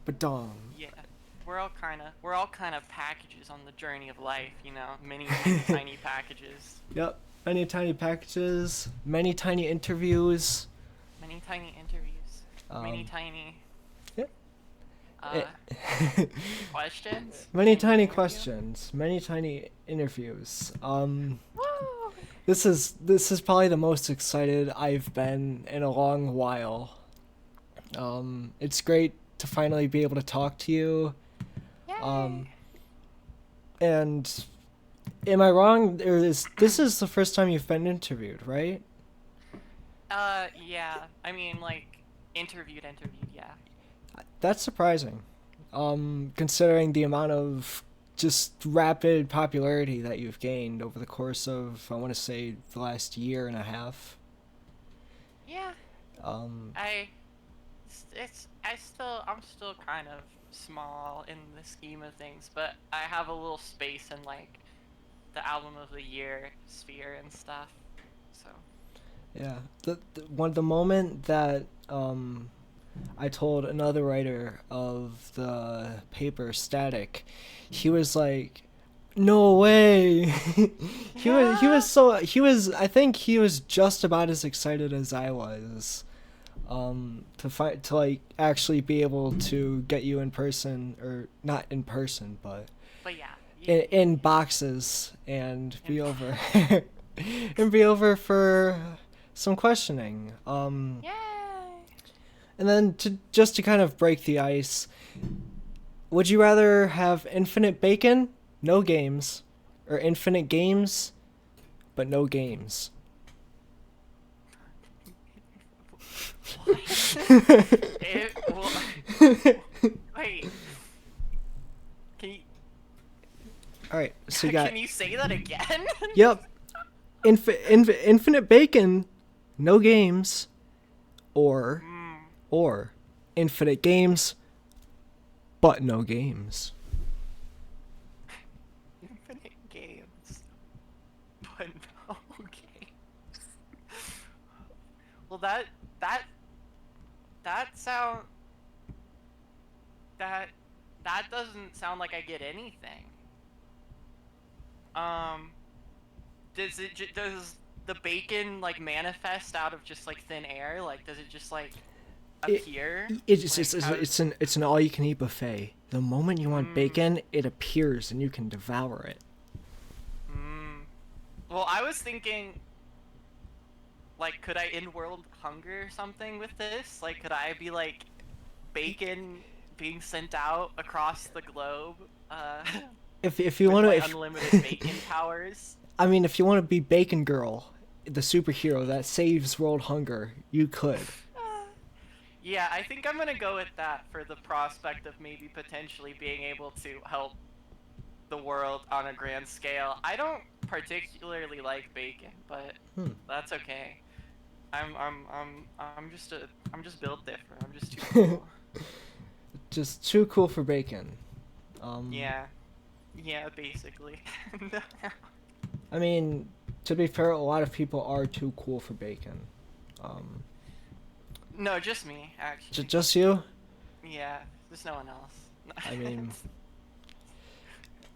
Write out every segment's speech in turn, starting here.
Badong. Yeah, we're all kind of packages on the journey of life, many tiny packages, Yep. Many tiny packages, many tiny interviews. many tiny interviews, many Um, tiny yeah. uh It, questions many in the tiny interview. questions, many tiny interviews. Woo! This is probably the most excited I've been in a long while. It's great to finally be able to talk to you. Yay! Um, and am I wrong? This is the first time you've been interviewed, right? Yeah. I mean, like, interviewed, yeah. That's surprising. Considering the amount of just rapid popularity that you've gained over the course of, I want to say, the last year and a half. Yeah. Um, I I'm still kind of small in the scheme of things, but I have a little space in like the album of the year sphere and stuff. So, yeah, the moment that I told another writer of the paper Static, he was like, "No way!" yeah. I think he was just about as excited as I was. To like actually be able to get you in person, or not in person, but But yeah, in boxes and in be over and be over for some questioning. yay. And then to just to kind of break the ice, would you rather have infinite bacon, no games, or infinite games but no games? What? Well, wait. Can you All right, so you got can you say that again? yep, infinite bacon, no games, or Hmm. or infinite games but no games. Infinite games, but no games. Well, that that sound that that doesn't sound like I get anything. Um, does the bacon like manifest out of just like thin air? Like, does it just like It, appear? it's Like, how? it's an all you can eat buffet. The moment you want Mm, bacon, it appears and you can devour it. mm. Well, I was thinking, like, could I end world hunger or something with this? Like, could I be like bacon being sent out across the globe, If you with want to, my if unlimited bacon powers? I mean, if you want to be Bacon Girl, the superhero that saves world hunger, you could. Yeah, I think I'm gonna go with that for the prospect of maybe potentially being able to help the world on a grand scale. I don't particularly like bacon, but Hmm. that's okay. I'm just built different. I'm just too cool. Just too cool for bacon. Um, Yeah. Yeah, basically. I mean, to be fair, a lot of people are too cool for bacon. Um, No, just me, actually. just you? Yeah, there's no one else. I mean,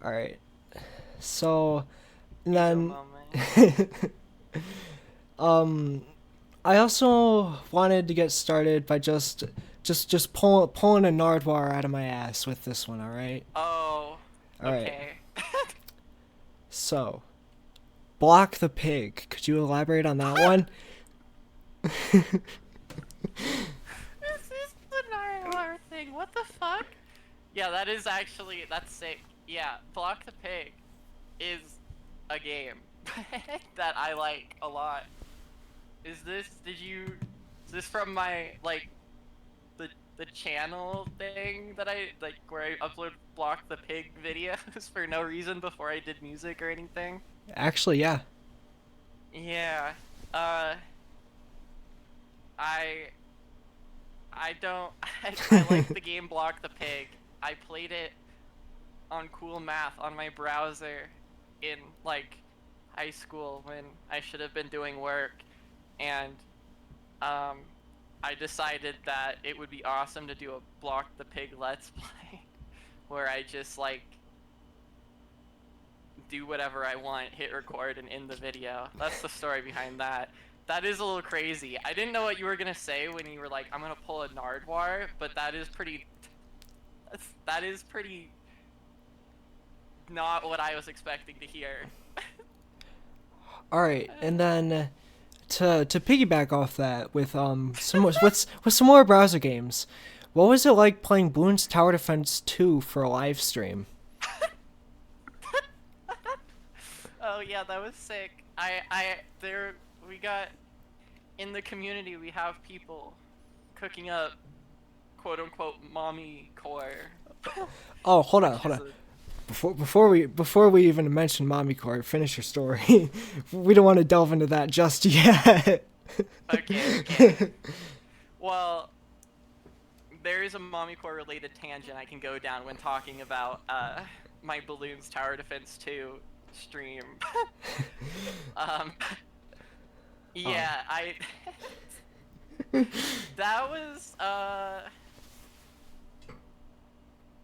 all right. So Ego then, moment. um, I also wanted to get started by just pulling a Nardwar out of my ass with this one. All right. Oh, All right. okay. So, block the pig. Could you elaborate on that one? This is the Nightmare thing. What the fuck? Yeah, that's sick. Yeah, Block the Pig is a game that I like a lot. Is this from my, like, the channel thing that I, like, where I upload Block the Pig videos for no reason before I did music or anything? Actually, yeah. Yeah. Uh, I, I don't, I like the game Block the Pig. I played it on Cool Math on my browser in like high school when I should have been doing work, and um I decided that it would be awesome to do a Block the Pig Let's Play, where I just like do whatever I want, hit record, and end the video. That's the story behind that. That is a little crazy. I didn't know what you were gonna say when you were like, I'm gonna pull a Nardwar, but that is pretty. That is pretty. Not what I was expecting to hear. All right, and then to piggyback off that with with some more browser games, what was it like playing Bloons Tower Defense 2 for a live stream? Oh yeah, that was sick. There, we got, in the community, we have people cooking up, quote unquote, mommy core. Oh, hold on, hold on. Before we even mention Mommy Core, finish your story. We don't want to delve into that just yet. Okay. Well, there is a Mommy Core related tangent I can go down when talking about my Bloons Tower Defense 2 stream. Yeah, that was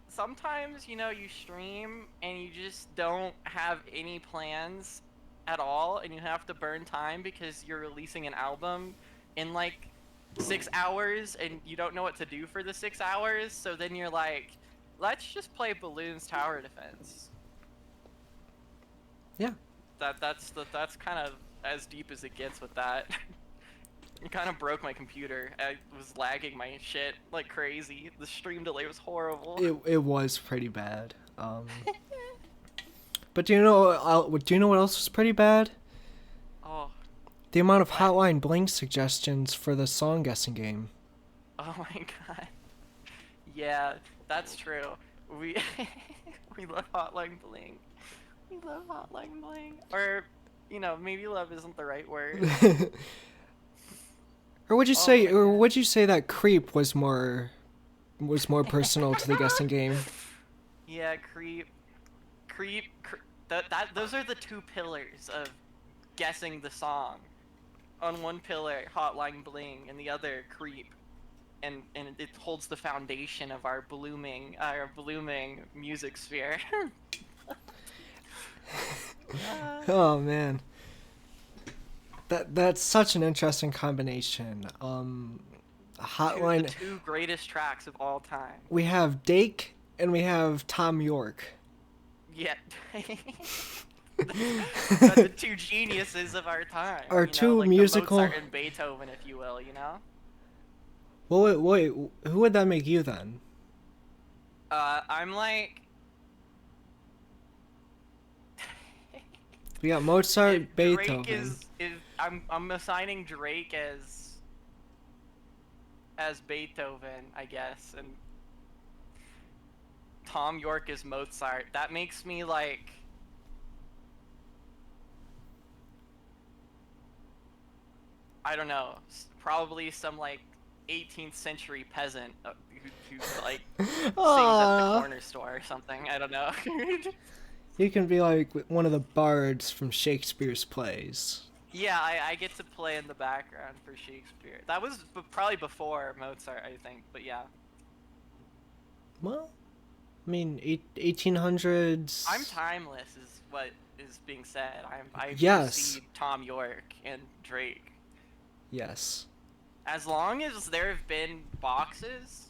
sometimes, you know, you stream and you just don't have any plans at all, and you have to burn time because you're releasing an album in like 6 hours and you don't know what to do for the 6 hours, so then you're like, let's just play Bloons Tower Defense. Yeah. That's kind of as deep as it gets with that. It kind of broke my computer. I was lagging my shit like crazy. The stream delay was horrible. It was pretty bad. But do you know what else was pretty bad? Oh. The amount of Hotline Bling suggestions for the song guessing game. Oh my god. Yeah, that's true. We we love Hotline Bling. We love Hotline Bling. Or, you know, maybe love isn't the right word. Or would you say that Creep was more personal to the guessing game? Yeah, Creep. Those are the two pillars of guessing the song. On one pillar, Hotline Bling, and the other, Creep. And it holds the foundation of our blooming music sphere. Oh man. That's such an interesting combination. Hotline. The two greatest tracks of all time. We have Dake and we have Tom York. Yeah. The two geniuses of our time. Our two like musical. Mozart and Beethoven, if you will. You know. Well, wait. Who would that make you then? I'm like. We got Mozart, Beethoven. Drake I'm assigning Drake as Beethoven, I guess, and Tom York is Mozart. That makes me like, I don't know, probably some like 18th century peasant who like sings at the corner store or something. I don't know. You can be like one of the bards from Shakespeare's plays. Yeah, I get to play in the background for Shakespeare. That was probably before Mozart, I think, but yeah. Well, I mean, 1800s. I'm timeless, is what is being said. I yes. precede Tom York and Drake. Yes. As long as there have been boxes,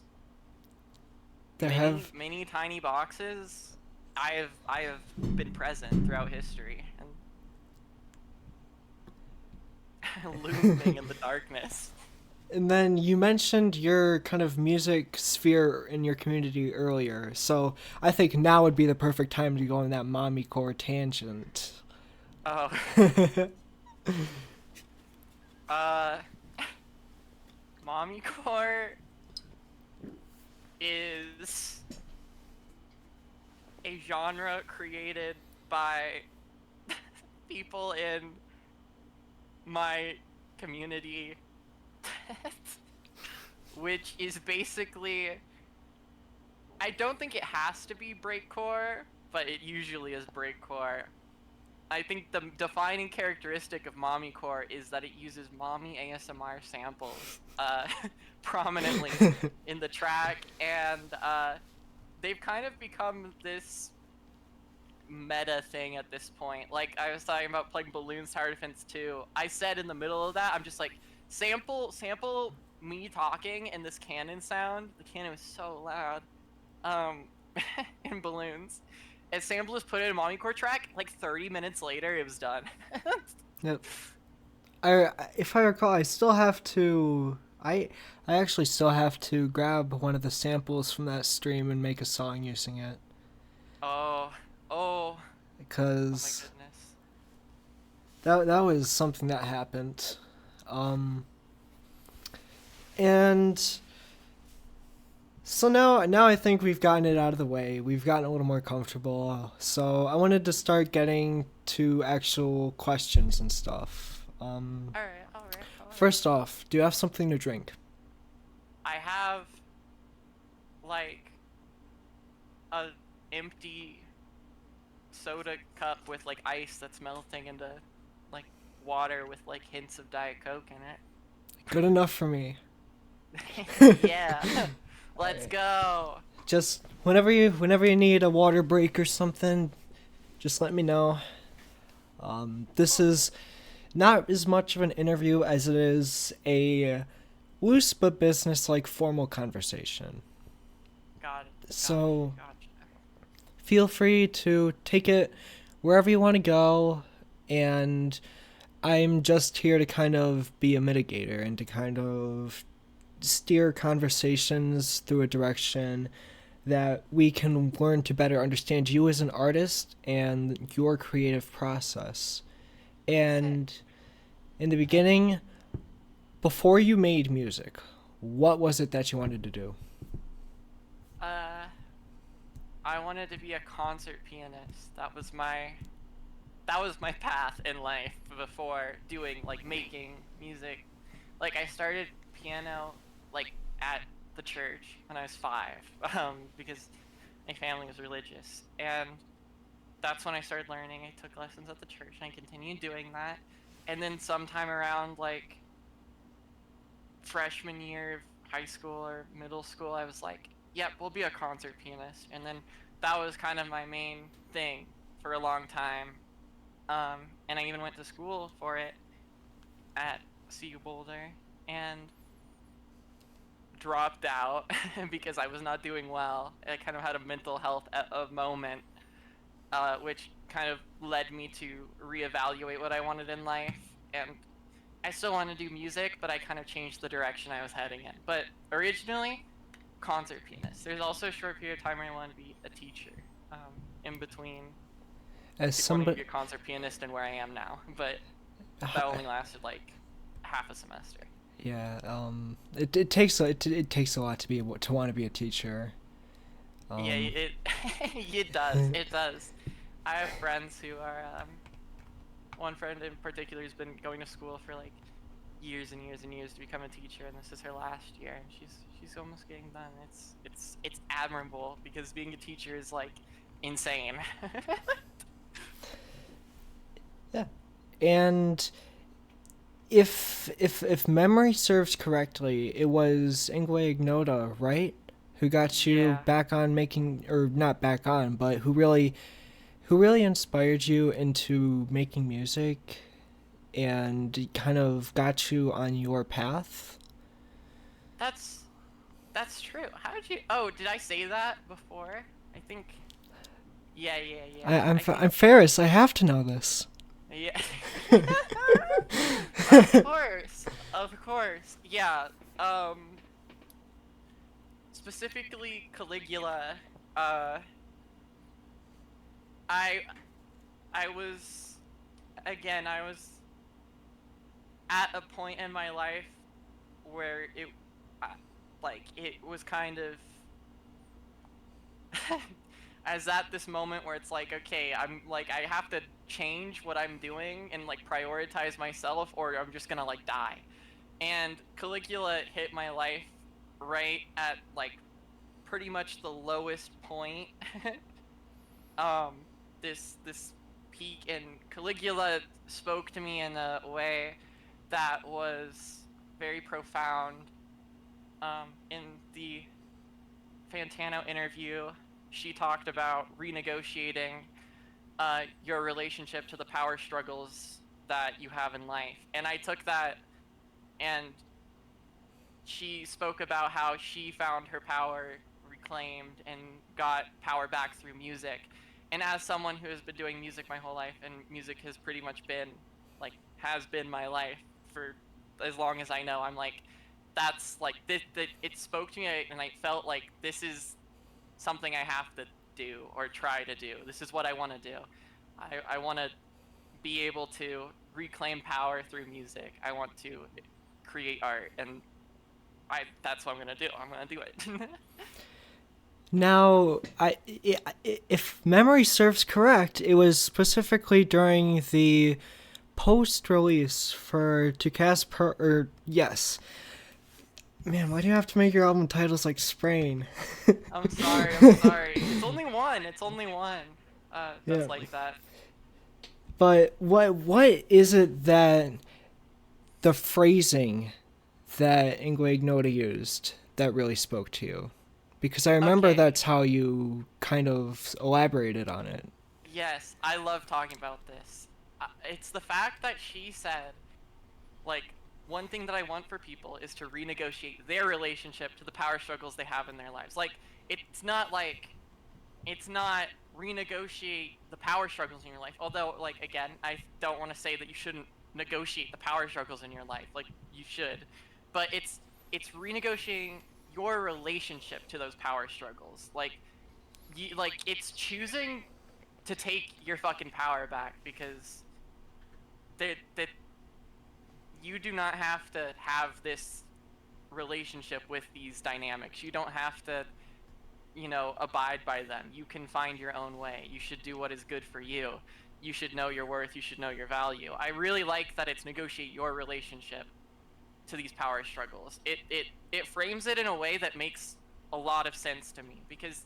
many tiny boxes, I have been present throughout history and looming in the darkness. And then you mentioned your kind of music sphere in your community earlier, so I think now would be the perfect time to go on that Mommy Core tangent. Oh. Mommy Core is a genre created by people in my community, which is basically, I don't think it has to be breakcore, but it usually is breakcore. I think the defining characteristic of mommycore is that it uses mommy ASMR samples prominently in the track, and they've kind of become this meta thing at this point. Like I was talking about playing Balloons Tower Defense 2. I said in the middle of that, I'm just like, sample me talking and this cannon sound. The cannon was so loud. Um, in Balloons. And sample just put it in a Mommycore track. Like 30 minutes later, it was done. Yep. If I recall, I still have to. I actually still have to grab one of the samples from that stream and make a song using it. Oh, oh, oh my Because goodness. that was something that happened. And so now I think we've gotten it out of the way. We've gotten a little more comfortable. So I wanted to start getting to actual questions and stuff. All right, all right, all right. First off, do you have something to drink? I have like a empty soda cup with like ice that's melting into like water with like hints of Diet Coke in Good enough for me. it. Yeah. Let's go. Just whenever you need a water break or something, just let me know. This is not as much of an interview as it is a loose but business-like formal conversation. Got it. So Gotcha. feel free to take it wherever you want to go, and I'm just here to kind of be a mitigator and to kind of steer conversations through a direction that we can learn to better understand you as an artist and your creative process. And in the beginning, before you made music, what was it that you wanted to do? I wanted to be a concert pianist. That was my path in life before doing like making music. Like I started piano like at the church when I was 5, because my family was religious, and that's when I started learning. I took lessons at the church, and I continued doing that. And then sometime around like freshman year of high school or middle school, I was like, yep, we'll be a concert pianist. And then that was kind of my main thing for a long time. And I even went to school for it at CU Boulder and dropped out because I was not doing well. I kind of had a mental health moment, which kind of led me to reevaluate what I wanted in life. And I still want to do music, but I kind of changed the direction I was heading in. But originally, concert pianist. There's also a short period of time where I wanted to be a teacher, in between As wanting to somebody, be a concert pianist and where I am now. But that only lasted like half a semester. yeah, it takes it takes a lot to want to be a teacher. Yeah, it it does. It does. I have friends who are one friend in particular who's been going to school for like years and years and years to become a teacher, and this is her last year, and she's almost getting done. It's admirable because being a teacher is like insane. Yeah, and if memory serves correctly, it was Ingwe Ignota, right? Who got you Yeah. back on making, or not back on, but who really inspired you into making music and kind of got you on your path. That's that's true. How did you? Oh, did I say that before? I think. Yeah, yeah, yeah. I think. I'm Ferris. I have to know this. Yeah. Of course. Of course. Yeah. Specifically Caligula. Uh. I. I was. Again, I was at a point in my life where uh, it was kind of as at this moment where it's like, okay, I'm like, I have to change what I'm doing and like prioritize myself, or I'm just gonna like die. And Caligula hit my life right at like pretty much the lowest point. um, this peak, and Caligula spoke to me in a way that was very profound. In the Fantano interview, she talked about renegotiating your relationship to the power struggles that you have in life. And I took that, and she spoke about how she found her power reclaimed and got power back through music. And as someone who has been doing music my whole life, and music has pretty much been like has been my life for as long as I know, I'm like, that's like this. That it spoke to me, and I felt like this is something I have to do or try to do. This is what I want to do. I want to be able to reclaim power through music. I want to create art, and that's what I'm gonna do. I'm gonna do it. Now, if memory serves correct, it was specifically during the post-release for To Cast Per... yes. Man, why do you have to make your album titles like Sprain? I'm sorry. I'm sorry. It's only one. It's only one. That's Yeah. like that. But what is it that the phrasing that Ingwe Ignota used that really spoke to you? Because I remember Okay. that's how you kind of elaborated on it. Yes, I love talking about this. It's the fact that she said, like, one thing that I want for people is to renegotiate their relationship to the power struggles they have in their lives. Like, it's not renegotiate the power struggles in your life. Although, like, again, I don't want to say that you shouldn't negotiate the power struggles in your life. Like, you should. But it's renegotiating your relationship to those power struggles. Like, it's choosing to take your fucking power back, because that you do not have to have this relationship with these dynamics. You don't have to, abide by them. You can find your own way. You should do what is good for you. You should know your worth. You should know your value. I really like that it's negotiate your relationship to these power struggles. It frames it in a way that makes a lot of sense to me, because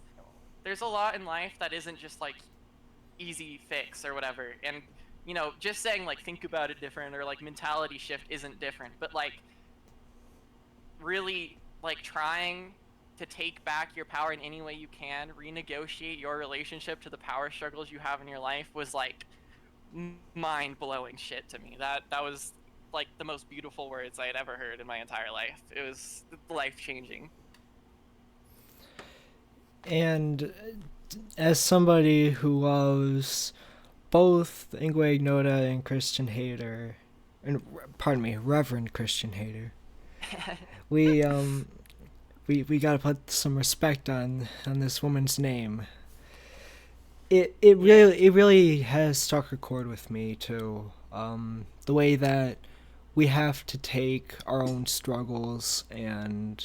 there's a lot in life that isn't just like easy fix or whatever. And just saying like think about it different or like mentality shift isn't different, but like really like trying to take back your power in any way you can, renegotiate your relationship to the power struggles you have in your life, was like mind-blowing shit to me. That was like the most beautiful words I had ever heard in my entire life. It was life-changing. And as somebody who loves both Ingwe Ignota and Christian Hater, and pardon me, Reverend Christian Hater, we we gotta put some respect on this woman's name. It really has struck a chord with me too. The way that we have to take our own struggles and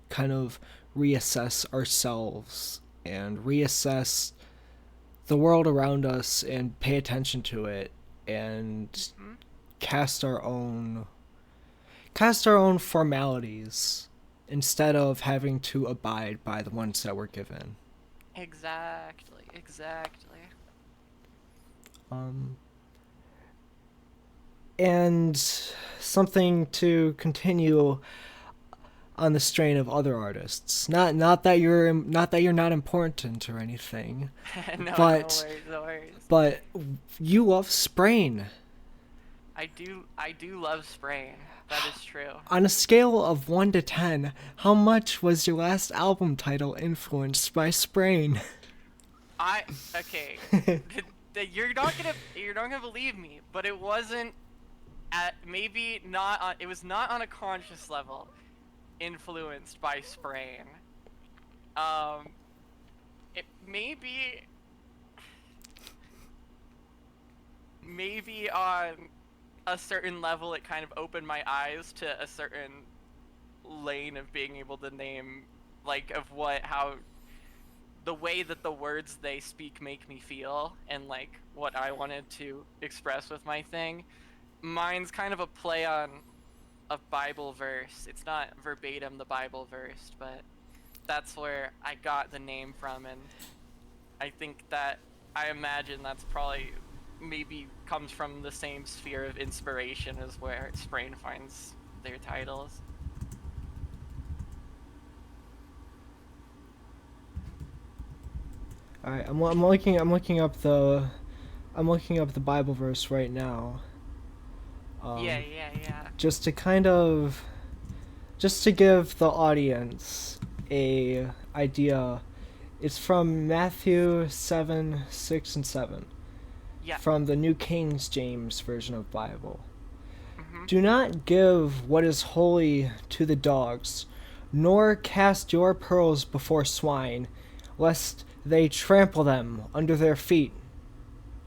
kind of reassess ourselves and reassess the world around us and pay attention to it and Hmm. cast our own formalities instead of having to abide by the ones that we're given. Exactly. Um, and something to continue on the strain of other artists. Not that you're not important or anything, No, no but worries, no worries. but you love Sprain. I do love spraying. That is true. On a scale of 1 to 10, how much was your last album title influenced by Sprain? Okay. You're not gonna believe me, but it wasn't maybe not on, it was not on a conscious level influenced by spraying. Um, it maybe on a certain level it kind of opened my eyes to a certain lane of being able to name, like, of how the way that the words they speak make me feel, and like what I wanted to express with my thing. Mine's kind of a play on a Bible verse. It's not verbatim the Bible verse, but that's where I got the name from, and I think that I imagine that's probably maybe comes from the same sphere of inspiration as where Sprain finds their titles. All right, I'm looking up the Bible verse right now. Yeah, yeah, yeah. Just to kind of, just to give the audience a idea. It's from Matthew 7, 6, and 7. Yeah. From the New King James Version of Bible. Mm-hmm. Do not give what is holy to the dogs, nor cast your pearls before swine, lest they trample them under their feet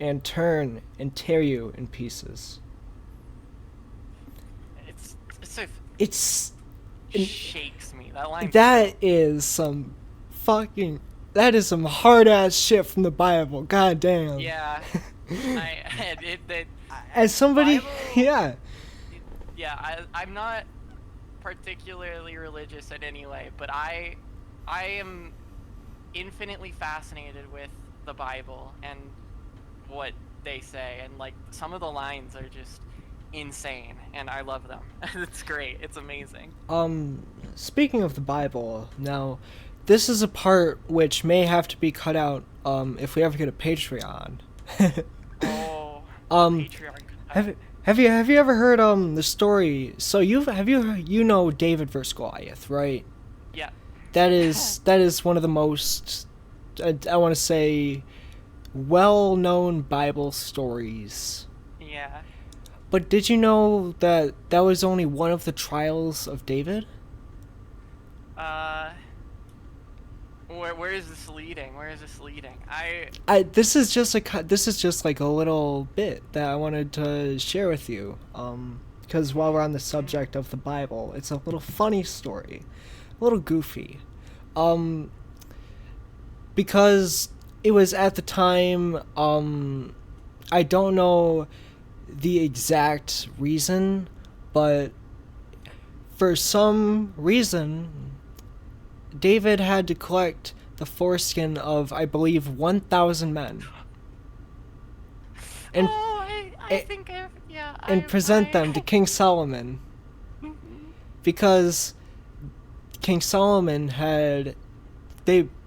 and turn and tear you in pieces. It's so It's shakes me. That line. that is some fucking that is some hard ass shit from the Bible. God damn. Yeah. As somebody, Bible, yeah. Yeah, I'm not particularly religious in any way, but I am infinitely fascinated with the Bible and what they say, and like some of the lines are just insane, and I love them. It's great. It's amazing. Speaking of the Bible, now, this is a part which may have to be cut out, if we ever get a Patreon. Oh, Um, Patreon. have you ever heard, the story? So you know David versus Goliath, right? Yeah. That is one of the most, I want to say, well-known Bible stories. Yeah. But did you know that that was only one of the trials of David? Where is this leading? Where is this leading? This is just like a little bit that I wanted to share with you. Because while we're on the subject of the Bible, it's a little funny story, a little goofy. Because it was at the time, I don't know the exact reason, but for some reason, David had to collect the foreskin of, I believe, 1,000 men. And, and present them to King Solomon. Because King Solomon had...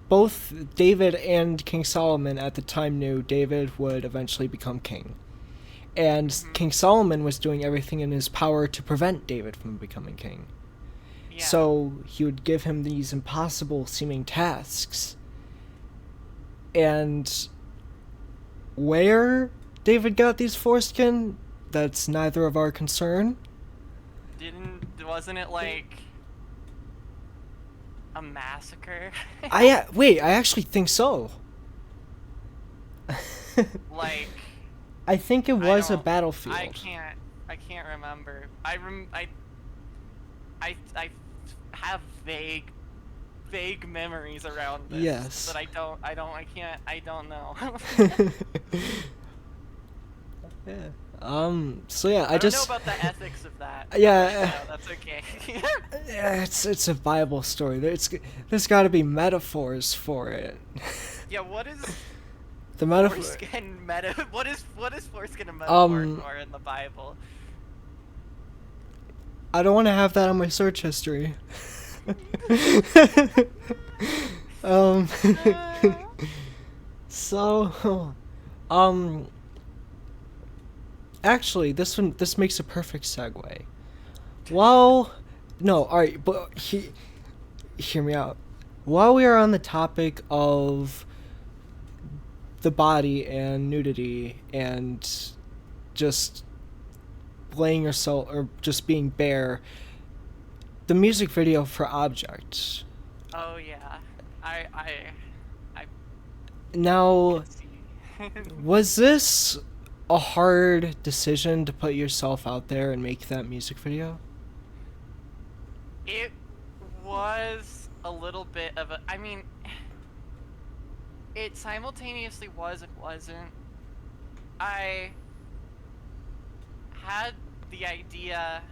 Both David and King Solomon at the time knew David would eventually become king. And King Solomon was doing everything in his power to prevent David from becoming king. Yeah. So he would give him these impossible seeming tasks. And where David got these foreskin, that's neither of our concern. Wasn't it like a massacre? I actually think so. Like, I think it was a battlefield. I can't remember. I have vague memories around this. Yes. But I don't know. Yeah. So yeah, I don't know about the ethics of that. Yeah. No, that's okay. Yeah, it's a Bible story. There's got to be metaphors for it. Yeah, what is the metaphor? What is foreskin a metaphor for in the Bible? I don't want to have that on my search history. So, actually, this makes a perfect segue. Alright, but hear me out. While we are on the topic of the body and nudity and just laying yourself or just being bare, the music video for Object. Oh yeah, I now was this a hard decision to put yourself out there and make that music video? It was a little bit of a, I mean, it simultaneously was and wasn't. I had the idea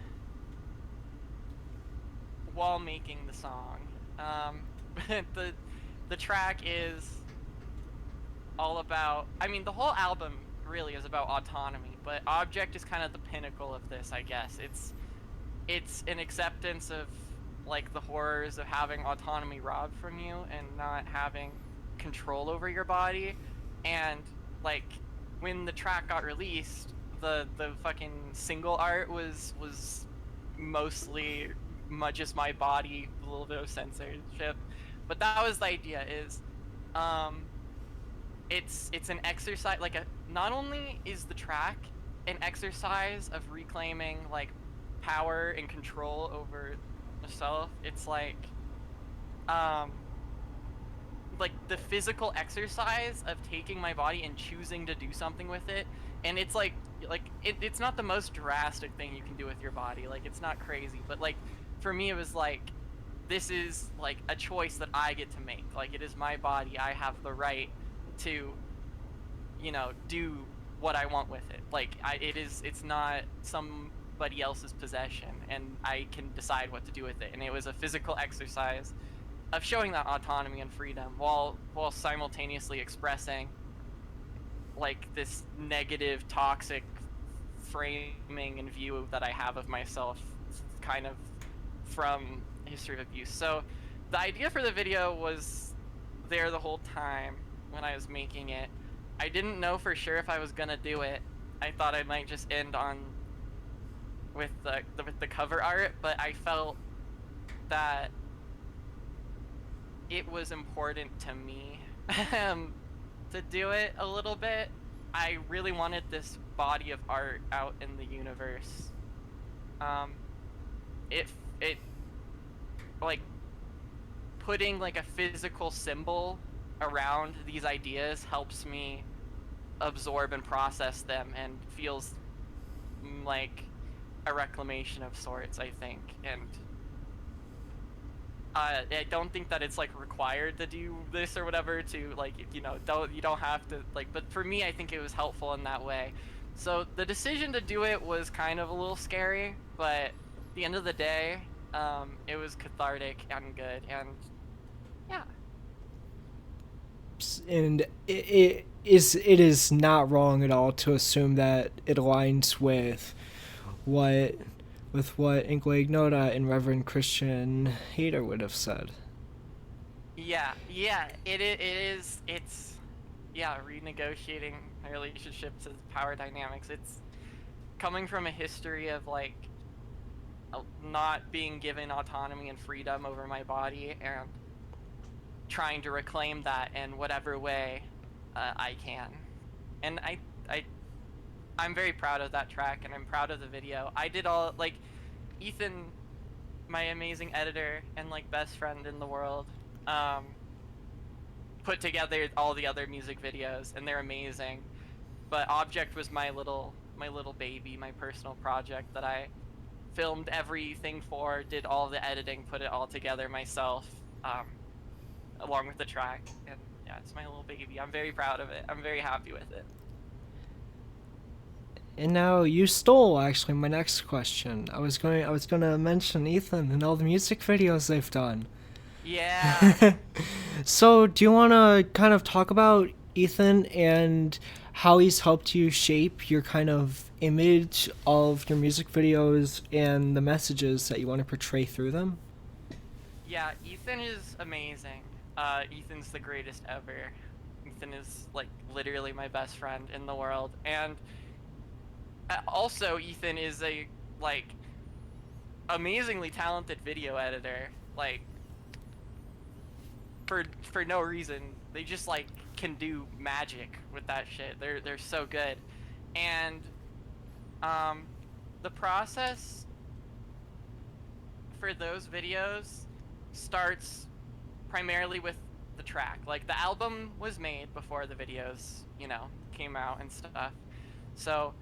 while making the song. The track is all about, I mean, the whole album really is about autonomy, but Object is kind of the pinnacle of this, I guess. It's an acceptance of like the horrors of having autonomy robbed from you and not having control over your body. And like when the track got released, the fucking single art was mostly just my body, a little bit of censorship. But that was the idea is um it's an exercise, like a not only is the track an exercise of reclaiming like power and control over myself, it's um like the physical exercise of taking my body and choosing to do something with it. And it's it's not the most drastic thing you can do with your body, like it's not crazy, but like for me it was like this is like a choice that I get to make. Like it is my body, I have the right to, you know, do what I want with it. Like it's not somebody else's possession, and I can decide what to do with it. And it was a physical exercise of showing that autonomy and freedom while simultaneously expressing like this negative, toxic framing and view that I have of myself, kind of from history of abuse. So the idea for the video was there the whole time when I was making it. I didn't know for sure if I was gonna do it. I thought I might just end on with the cover art, but I felt that it was important to me to do it a little bit. I really wanted this body of art out in the universe. Um, it like putting like a physical symbol around these ideas helps me absorb and process them, and feels like a reclamation of sorts, I think. And I don't think that it's like required to do this or whatever to like, you know, you don't have to like, but for me I think it was helpful in that way. So the decision to do it was kind of a little scary, but at the end of the day, it was cathartic and good, and yeah. And it is not wrong at all to assume that it aligns what what Ignota and Reverend Christian Hater would have said. Yeah, it is, it's, yeah, renegotiating my relationship to power dynamics. It's coming from a history of like not being given autonomy and freedom over my body, and trying to reclaim that in whatever way I can. And I I'm very proud of that track, and I'm proud of the video. I did all like Ethan, my amazing editor and like best friend in the world, um, put together all the other music videos, and they're amazing. But Object was my little baby, my personal project that I filmed everything for, did all the editing, put it all together myself, along with the track. And yeah, it's my little baby. I'm very proud of it. I'm very happy with it. And now you stole actually my next question. I was going to mention Ethan and all the music videos they've done. Yeah. So, do you want to kind of talk about Ethan and how he's helped you shape your kind of image of your music videos and the messages that you want to portray through them? Yeah, Ethan is amazing. Ethan's the greatest ever. Ethan is like literally my best friend in the world. And also Ethan is a like amazingly talented video editor. Like for no reason. They just like can do magic with that shit. They're so good. And um the process for those videos starts primarily with the track. Like the album was made before the videos, you know, came out and stuff. So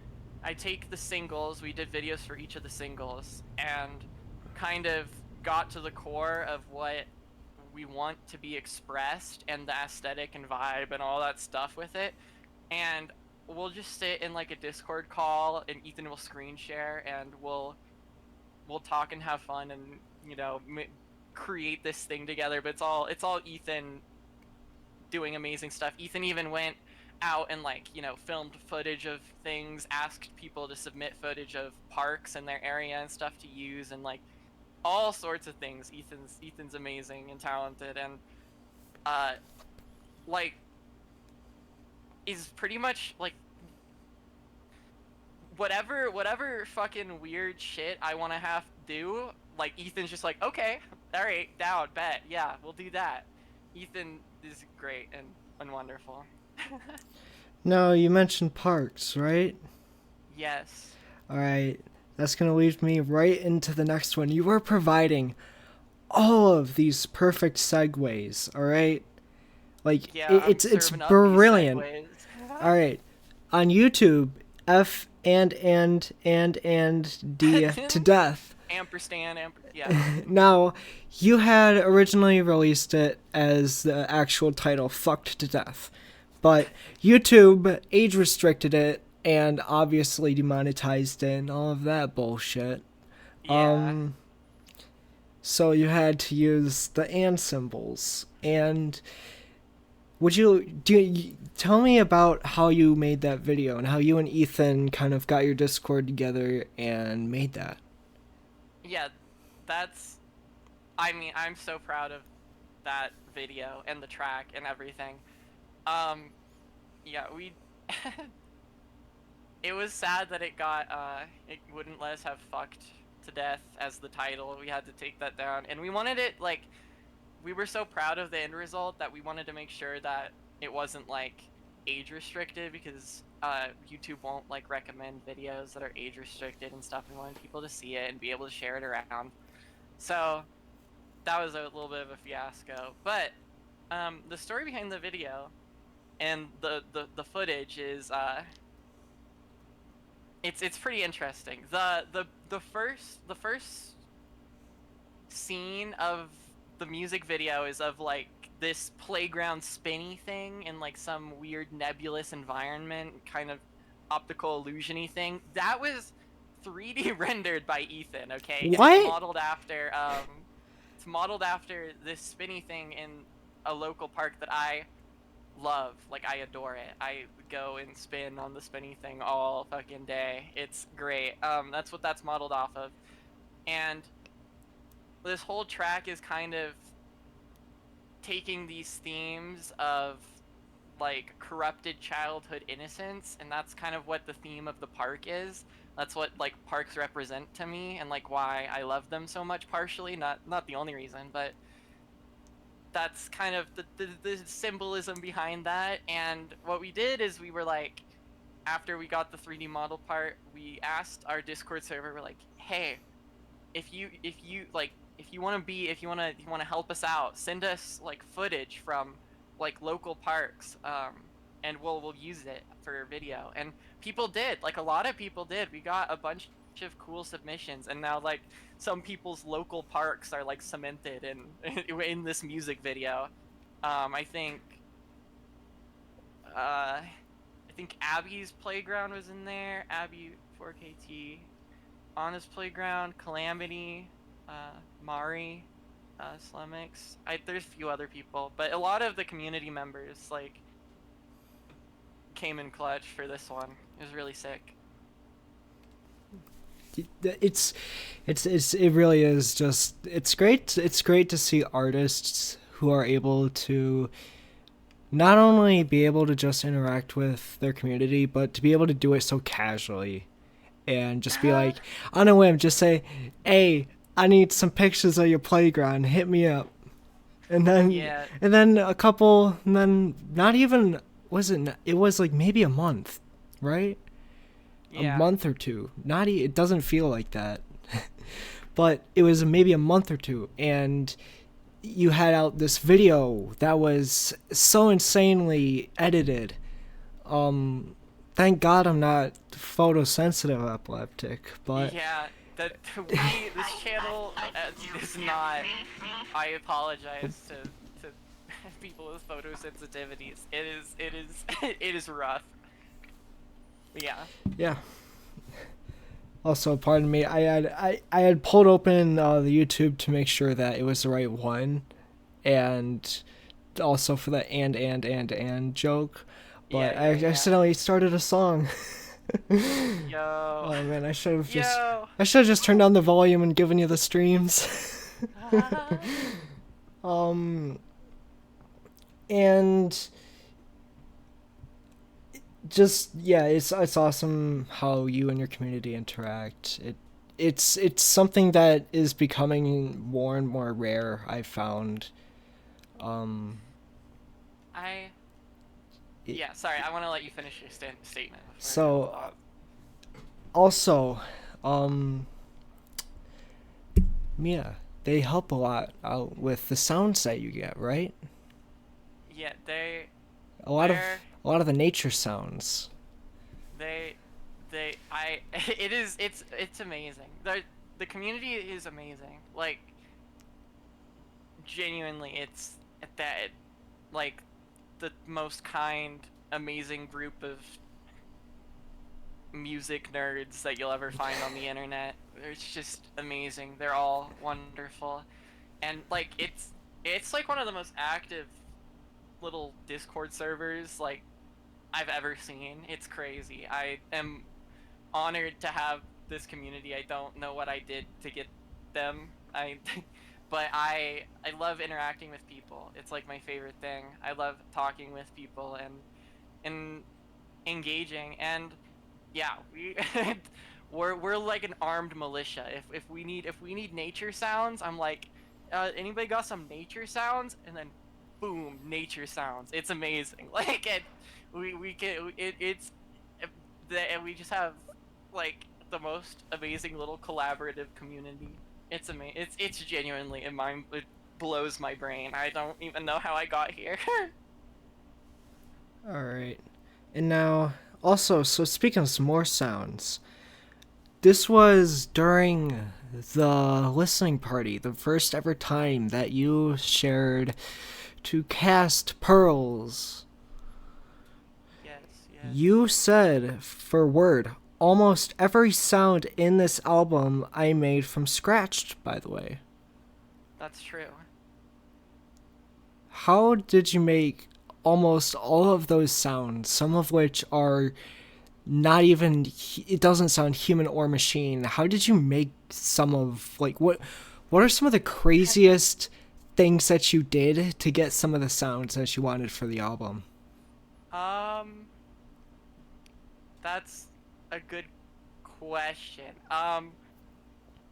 I take the singles, we did videos for each of the singles, and kind of got to the core of what we want to be expressed and the aesthetic and vibe and all that stuff with it. And we'll just sit in like a Discord call, and Ethan will screen share, and we'll talk and have fun, and you know, create this thing together. But it's all Ethan doing amazing stuff. Ethan even went out and like, you know, filmed footage of things, asked people to submit footage of parks in their area and stuff to use, and like all sorts of things. Ethan's amazing and talented, and uh like is pretty much like whatever fucking weird shit I want to have to do, like Ethan's just like, okay, all right, down, bet, yeah, we'll do that. Ethan is great and wonderful. Now, you mentioned parks, right? Yes. All right. That's going to lead me right into the next one. You were providing all of these perfect segues, all right? Like Yeah, I'm it's serving up these brilliant. segues. All right. On YouTube, F and D to death. Yeah. Now, you had originally released it as the actual title, Fucked to Death. But YouTube age restricted it and obviously demonetized it and all of that bullshit. Yeah. So you had to use the and symbols. And would you tell me about how you made that video and how you and Ethan kind of got your Discord together and made that? Yeah, that's I mean, I'm so proud of that video and the track and everything. Um yeah, we it was sad that it wouldn't let us have fucked to death as the title. We had to take that down. And we wanted it like we were so proud of the end result that we wanted to make sure that it wasn't like age restricted, because YouTube won't like recommend videos that are age restricted and stuff. We wanted people to see it and be able to share it around. So that was a little bit of a fiasco. But the story behind the video and the footage is it's pretty interesting. The first scene of the music video is of like this playground spinny thing in like some weird nebulous environment, kind of optical illusion-y thing. That was 3D rendered by Ethan, okay? And What? it's modeled after this spinny thing in a local park that I love. Like, I adore it. I go and spin on the spinny thing all fucking day. It's great. That's what that's modeled off of. And this whole track is kind of taking these themes of like corrupted childhood innocence, and that's kind of what the theme of the park is. That's what like parks represent to me, and like why I love them so much, partially, not the only reason, but that's kind of the symbolism behind that. And what we did is we were like, after we got the 3D model part, we asked our Discord server, we're like, hey, if you want to help us out, send us like footage from like local parks, and we'll use it for video. And people did, like a lot of people did. We got a bunch of cool submissions, and now like some people's local parks are like cemented in this music video. I think Abby's playground was in there. Abby 4KT, Anna's playground, Calamity, Mari, Slemix. There's a few other people, but a lot of the community members like came in clutch for this one. It was really sick. It really is just, it's great to see artists who are able to not only be able to just interact with their community, but to be able to do it so casually and just be like, on a whim, just say, hey, I need some pictures of your playground, hit me up. And then a couple, and then not even, it was like maybe a month, right? Yeah. A month or two. It doesn't feel like that. But it was maybe a month or two, and you had out this video that was so insanely edited. Thank God I'm not photosensitive epileptic, but yeah, this channel is not. I apologize to people with photosensitivities. It is rough. Yeah. Yeah. Also, pardon me. I had pulled open the YouTube to make sure that it was the right one, and also for the and joke. Yeah, but I yeah, yeah. accidentally started a song. Yo. Oh man, Yo. I should have just turned down the volume and given you the streams. um, and just yeah, it's awesome how you and your community interact. It's something that is becoming more and more rare. I found. Um, I it, Yeah, sorry. I want to let you finish your statement before I so cut off. also, um, Mia, they help a lot out with the sounds that you get, right? Yeah, A lot of they're a lot of the nature sounds. they I it's amazing. The community is amazing. Like genuinely, it's that like the most kind, amazing group of music nerds that you'll ever find on the internet. It's just amazing. They're all wonderful. And like it's like one of the most active little Discord servers like I've ever seen. It's crazy. I am honored to have this community. I don't know what I did to get them. I but I love interacting with people. It's like my favorite thing. I love talking with people and engaging and yeah, we're like an armed militia. If we need nature sounds, I'm like, anybody got some nature sounds? And then, boom, nature sounds. It's amazing. Like we can it's and we just have like the most amazing little collaborative community. It's amazing. It's genuinely it blows my brain. I don't even know how I got here. All right, and now also, so speaking of some more sounds, this was during the listening party, the first ever time that you shared to Cast Pearls. Yes, You yes. said, for word, almost every sound in this album I made from scratch, by the way. That's true. How did you make almost all of those sounds, some of which are not even, it doesn't sound human or machine? How did you make some of, like, what are some of the craziest things that you did to get some of the sounds that you wanted for the album? Um, that's a good question.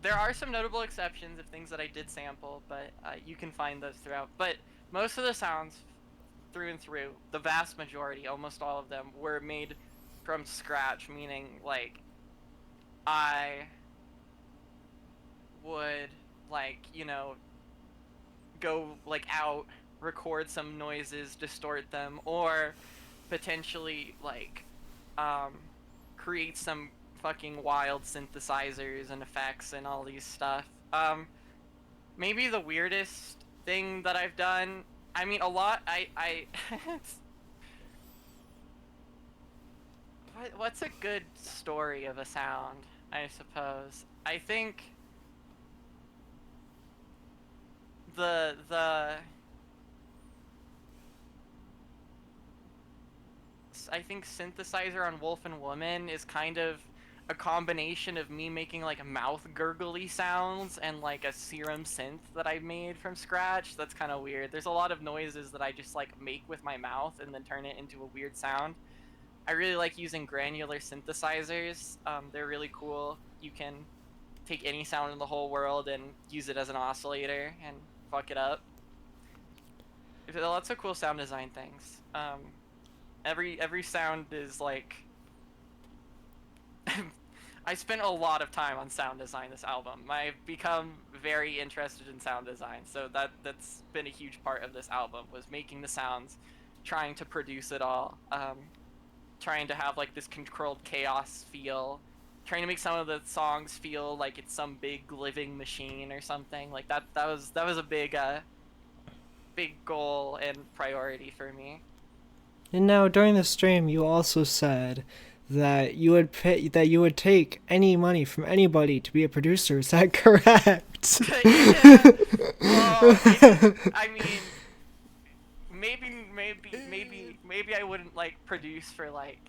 There are some notable exceptions of things that I did sample, but you can find those throughout. But most of the sounds, through and through, the vast majority, almost all of them, were made from scratch. Meaning, like, I would, like, go like out, record some noises, distort them, or potentially like um create some fucking wild synthesizers and effects and all these stuff. Maybe the weirdest thing that I've done. I mean, a lot. I what's a good story of a sound? I suppose. I think the I think synthesizer on Wolf and Woman is kind of a combination of me making like mouth gurgly sounds and like a serum synth that I made from scratch. That's kind of weird. There's a lot of noises that I just like make with my mouth and then turn it into a weird sound. I really like using granular synthesizers. They're really cool. You can take any sound in the whole world and use it as an oscillator and fuck it up. Lots of cool sound design things. Every sound is like I spent a lot of time on sound design this album. I've become very interested in sound design, so that's been a huge part of this album, was making the sounds, trying to produce it all, trying to have like this controlled chaos feel, trying to make some of the songs feel like it's some big living machine or something. Like that was a big goal and priority for me. And now during the stream, you also said that you would take any money from anybody to be a producer. Is that correct? Yeah. Well, I mean, maybe I wouldn't like produce for like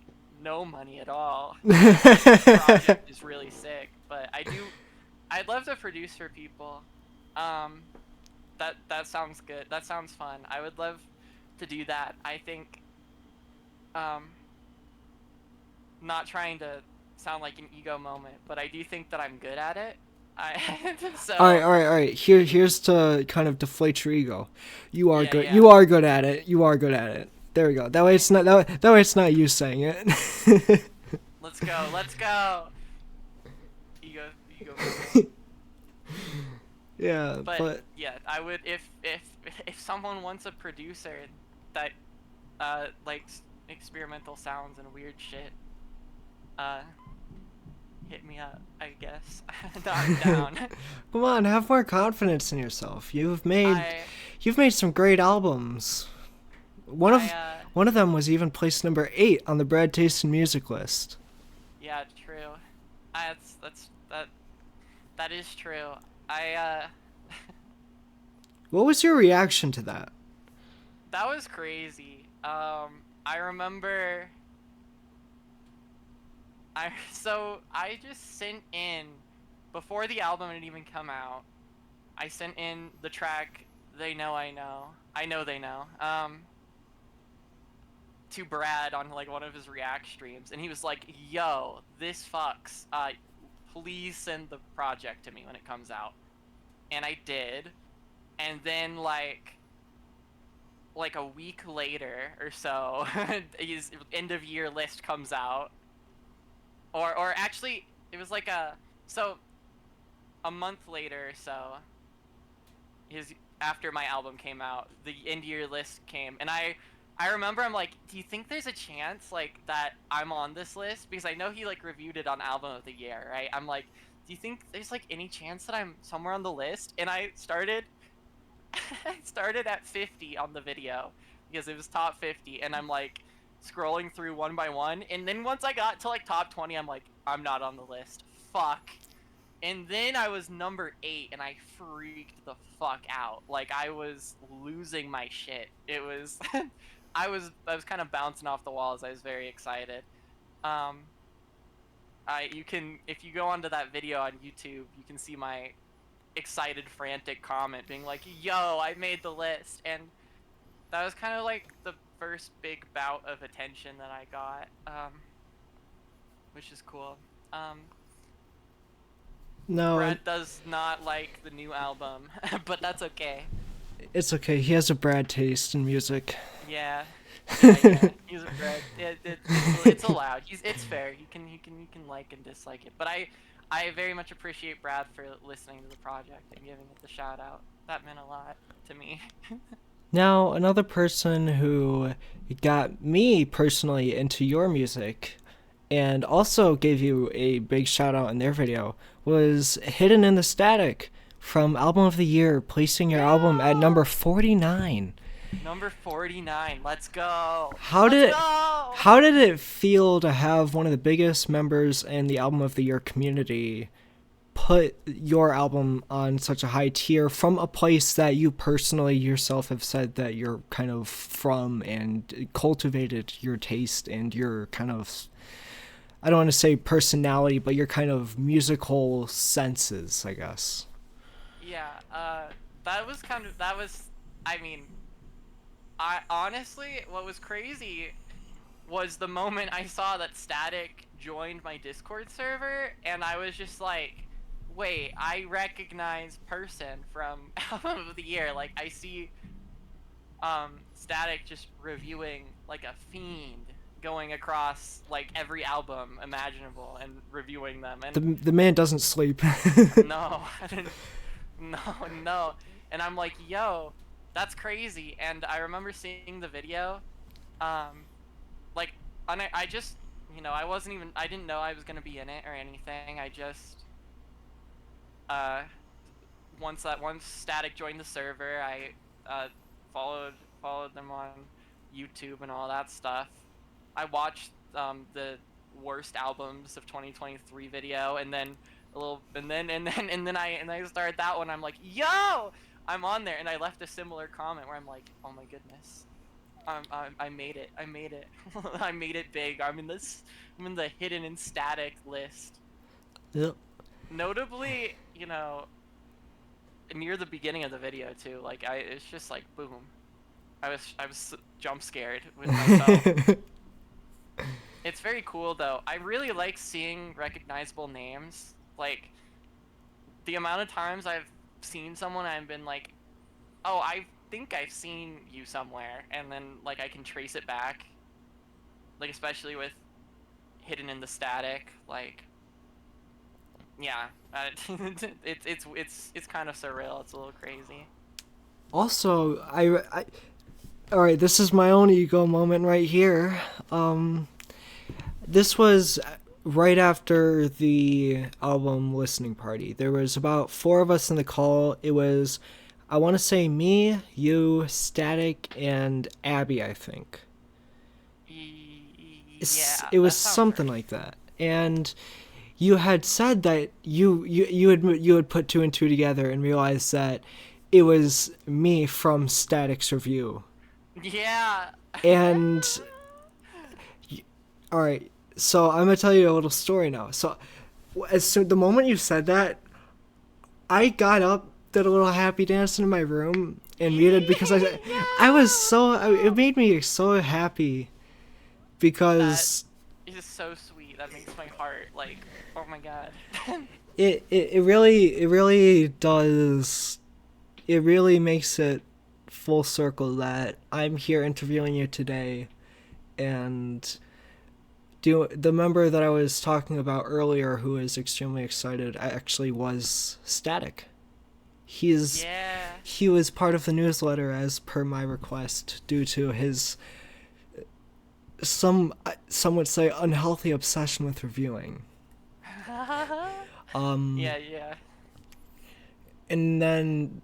no money at all. The project is really sick, but I'd love to produce for people. Um, that sounds good. That sounds fun. I would love to do that. I think um not trying to sound like an ego moment, but I do think that I'm good at it. I All right, so all right, all right. Here's to kind of deflate your ego. You are yeah, good. yeah. You are good at it. You are good at it. There we go. That way it's not that way it's not you saying it. Let's go. Let's go. Ego moment. Yeah, But but yeah, I would if someone wants a producer that likes experimental sounds and weird shit, uh hit me up, I guess. I'm down. come on, have more confidence in yourself. I You've made some great albums. One I of one of them was even placed number 8 on the Brad Taste in Music list. yeah, true. That that is true. I What was your reaction to that? that was crazy. I remember I just sent in before the album had even come out. I sent in the track "They Know I Know." I know they know. To Brad on like one of his React streams, and he was like, "Yo, this fucks. Please send the project to me when it comes out." And I did, and then like a week later or so, his end of year list comes out, or actually it was like a month later or so. His After my album came out, the end year list came, and I remember I'm like, do you think there's a chance like that I'm on this list? Because I know he like reviewed it on Album of the Year, right? I'm like, do you think there's like any chance that I'm somewhere on the list? And I started I started at 50 on the video because it was top 50, and I'm like scrolling through one by one, and then once I got to like top 20, I'm like, I'm not on the list. Fuck. And then I was number 8, and I freaked the fuck out. Like I was losing my shit. It was, I was kind of bouncing off the walls. I was very excited. Um, you can if you go onto that video on YouTube, you can see my excited, frantic comment being like, "Yo, I made the list," and that was kind of like the first big bout of attention that I got, which is cool. Um, No, Brad does not like the new album, but that's okay. it's okay. He has a Brad taste in music. Yeah, yeah. He's a Brad. It's allowed. It's fair. You can like and dislike it. But I very much appreciate Brad for listening to the project and giving it the shout out. That meant a lot to me. Now, another person who got me personally into your music and also gave you a big shout out in their video was Hidden in the Static from Album of the Year, placing your album at number 49. Number 49. Let's go. How Let's did go. how did it feel to have one of the biggest members in the Album of the Year community put your album on such a high tier from a place that you personally yourself have said that you're kind of from and cultivated your taste and your kind of, I don't want to say personality, but your kind of musical senses, I guess. Yeah, that was, I mean, I honestly, what was crazy was the moment I saw that Static joined my Discord server, and I was just like, wait, I recognize person from Album of the Year. Like, I see Static just reviewing like a fiend, going across like every album imaginable and reviewing them. And The man doesn't sleep. no, I didn't, no, no. And I'm like, yo, that's crazy. And I remember seeing the video, um, like, I just, I didn't know I was gonna be in it or anything. I just, uh, once Static joined the server, I, followed them on YouTube and all that stuff. I watched, the worst albums of 2023 video, and then I started that one. I'm like, yo, I'm on there, and I left a similar comment where I'm like, oh my goodness, I made it. I made it. I made it big. I'm in this. I'm in the hidden and static list. Yep. Notably, near the beginning of the video too. Like it's just like boom. I was jump scared with myself. It's very cool though. I really like seeing recognizable names. Like the amount of times I've seen someone and been like, "Oh, I think I've seen you somewhere," and then like I can trace it back. Like especially with hidden in the static, like yeah, it's kind of surreal. It's a little crazy. Also, all right, this is my own ego moment right here. This was right after the album listening party. There was about 4 of us in the call. It was, I want to say, me, you, Static, and Abby, I think. Yeah, It was that sounds something right. like that. And you had said that you had put two and two together and realized that it was me from Static's review. Yeah. And all right, so I'm gonna tell you a little story now. So, as soon the moment you said that, I got up, did a little happy dance in my room, and muted because I was Yeah. so it made me so happy That because is so sweet. That makes my heart like, oh my god. it really does, it really makes it full circle that I'm here interviewing you today, and the member that I was talking about earlier who is extremely excited actually was Static. He's Yeah. he was part of the newsletter as per my request due to his some would say unhealthy obsession with reviewing. Um Yeah, yeah. and then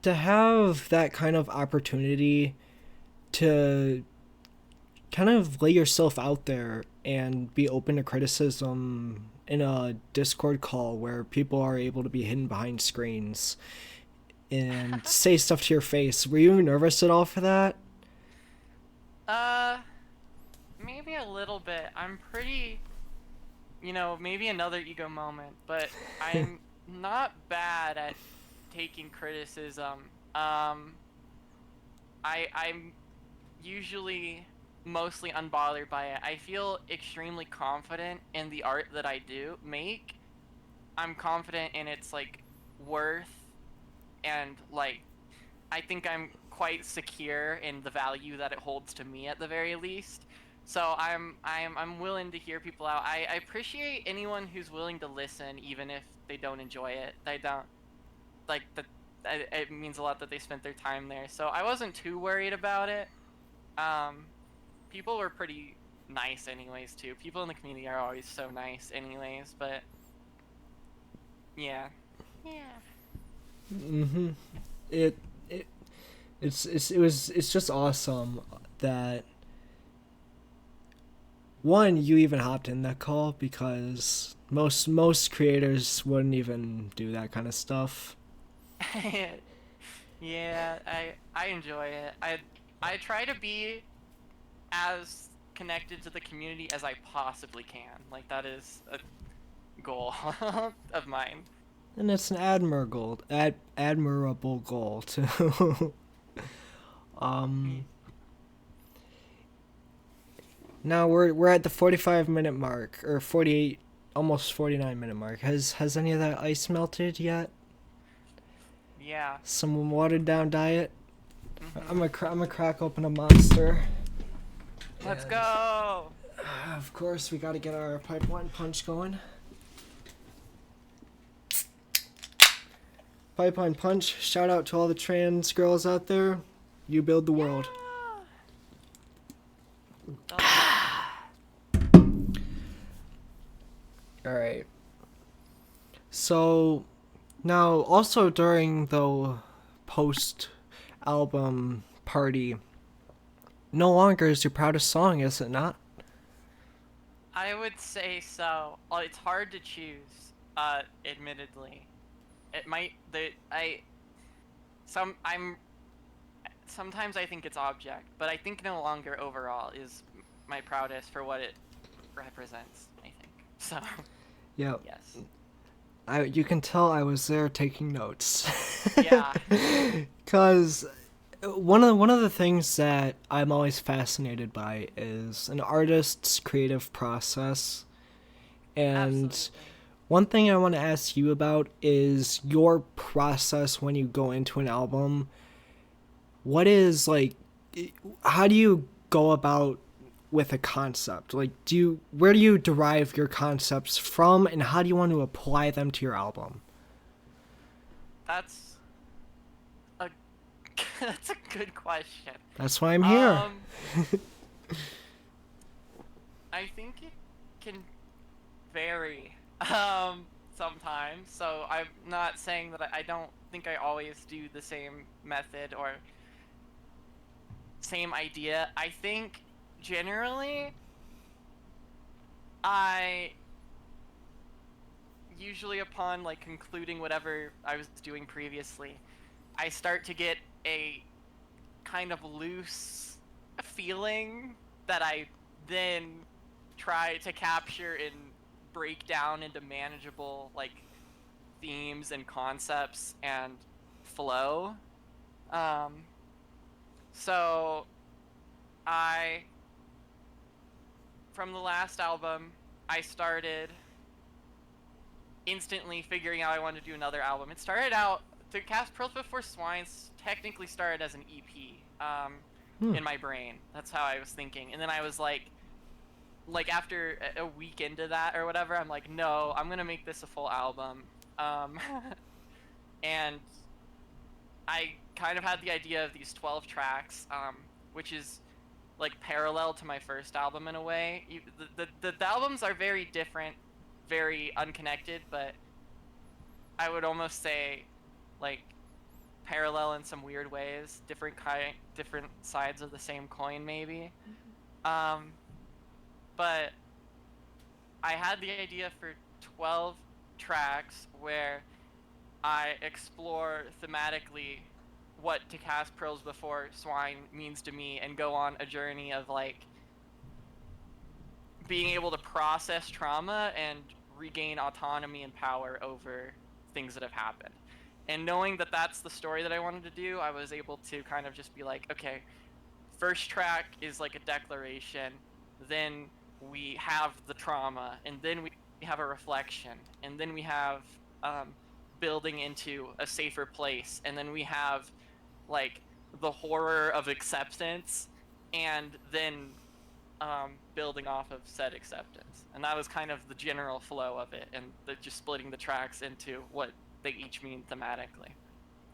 to have that kind of opportunity to kind of lay yourself out there and be open to criticism in a Discord call where people are able to be hidden behind screens and say stuff to your face. Were you nervous at all for that? Uh, maybe a little bit. I'm pretty, maybe another ego moment, but I'm not bad at taking criticism. I'm usually mostly unbothered by it. I feel extremely confident in the art that I do make. I'm confident in its like worth, and like I think I'm quite secure in the value that it holds to me at the very least. So I'm willing to hear people out. I appreciate anyone who's willing to listen even if they don't enjoy it. They don't like the it means a lot that they spent their time there. So I wasn't too worried about it. Um People were pretty nice anyways too. People in the community are always so nice anyways, but yeah. Yeah. Mm-hmm. It it it's just awesome that one, you even hopped in that call because most creators wouldn't even do that kind of stuff. Yeah, I enjoy it. I try to be as connected to the community as I possibly can. Like that is a goal of mine. And it's an admirable goal too. um Now we're at the 45-minute mark, or 48, almost 49-minute mark. Has any of that ice melted yet? Yeah. Some watered down diet. Mhm. I'm gonna crack open a monster. Let's And go. of course we got to get our pipeline punch going. Pipeline punch. Shout out to all the trans girls out there. You build the world. Yeah. All right. So now also during the post album party, No Longer is your proudest song, is it not? I would say so. It's hard to choose, admittedly. It might the I some I'm sometimes I think it's object, but I think no longer overall is my proudest for what it represents, I think. So, Yeah, yes. you can tell I was there taking notes. Yeah. Cause one of the things that I'm always fascinated by is an artist's creative process. And Absolutely. one thing I want to ask you about is your process when you go into an album. What is like, how do you go about with a concept? Like, where do you derive your concepts from, and how do you want to apply them to your album? That's a that's a good question. That's why I'm here. Um, I think it can vary sometimes. So I'm not saying that I don't think I always do the same method or same idea. I think generally I usually upon like concluding whatever I was doing previously, I start to get a kind of loose feeling that I then try to capture and break down into manageable like themes and concepts and flow. Um, so I from the last album, I started instantly figuring out I wanted to do another album. It started out the Cast Pearls Before Swine technically started as an EP in my brain. That's how I was thinking, and then I was like after a week into that or whatever, I'm like, no, I'm gonna make this a full album. Um, and I kind of had the idea of these 12 tracks, which is like parallel to my first album in a way. The albums are very different, very unconnected, but I would almost say like parallel in some weird ways, different sides of the same coin maybe. Um, but I had the idea for 12 tracks where I explore thematically what to cast pearls before swine means to me and go on a journey of like being able to process trauma and regain autonomy and power over things that have happened. And knowing that that's the story that I wanted to do, I was able to kind of just be like, okay, first track is like a declaration, then we have the trauma, and then we have a reflection, and then we have building into a safer place, and then we have like the horror of acceptance, and then building off of said acceptance. And that was kind of the general flow of it, and just splitting the tracks into what they each mean thematically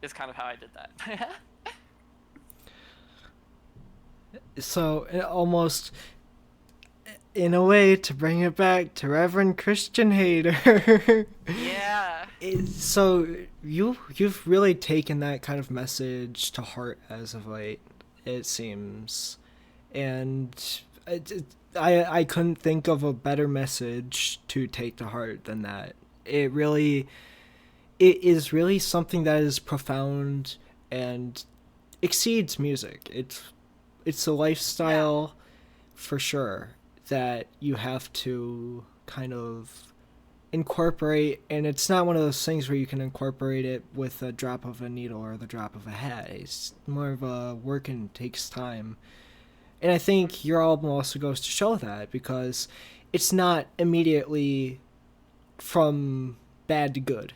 is kind of how I did that. So almost in a way to bring it back to Reverend Christian Hater. Yeah. So you've really taken that kind of message to heart as of late, it seems, and I couldn't think of a better message to take to heart than that. It is really something that is profound and exceeds music. It's a lifestyle, for sure, that you have to kind of incorporate, and it's not one of those things where you can incorporate it with a drop of a needle or the drop of a hat. It's more of a work and takes time. And I think your album also goes to show that, because it's not immediately from bad to good.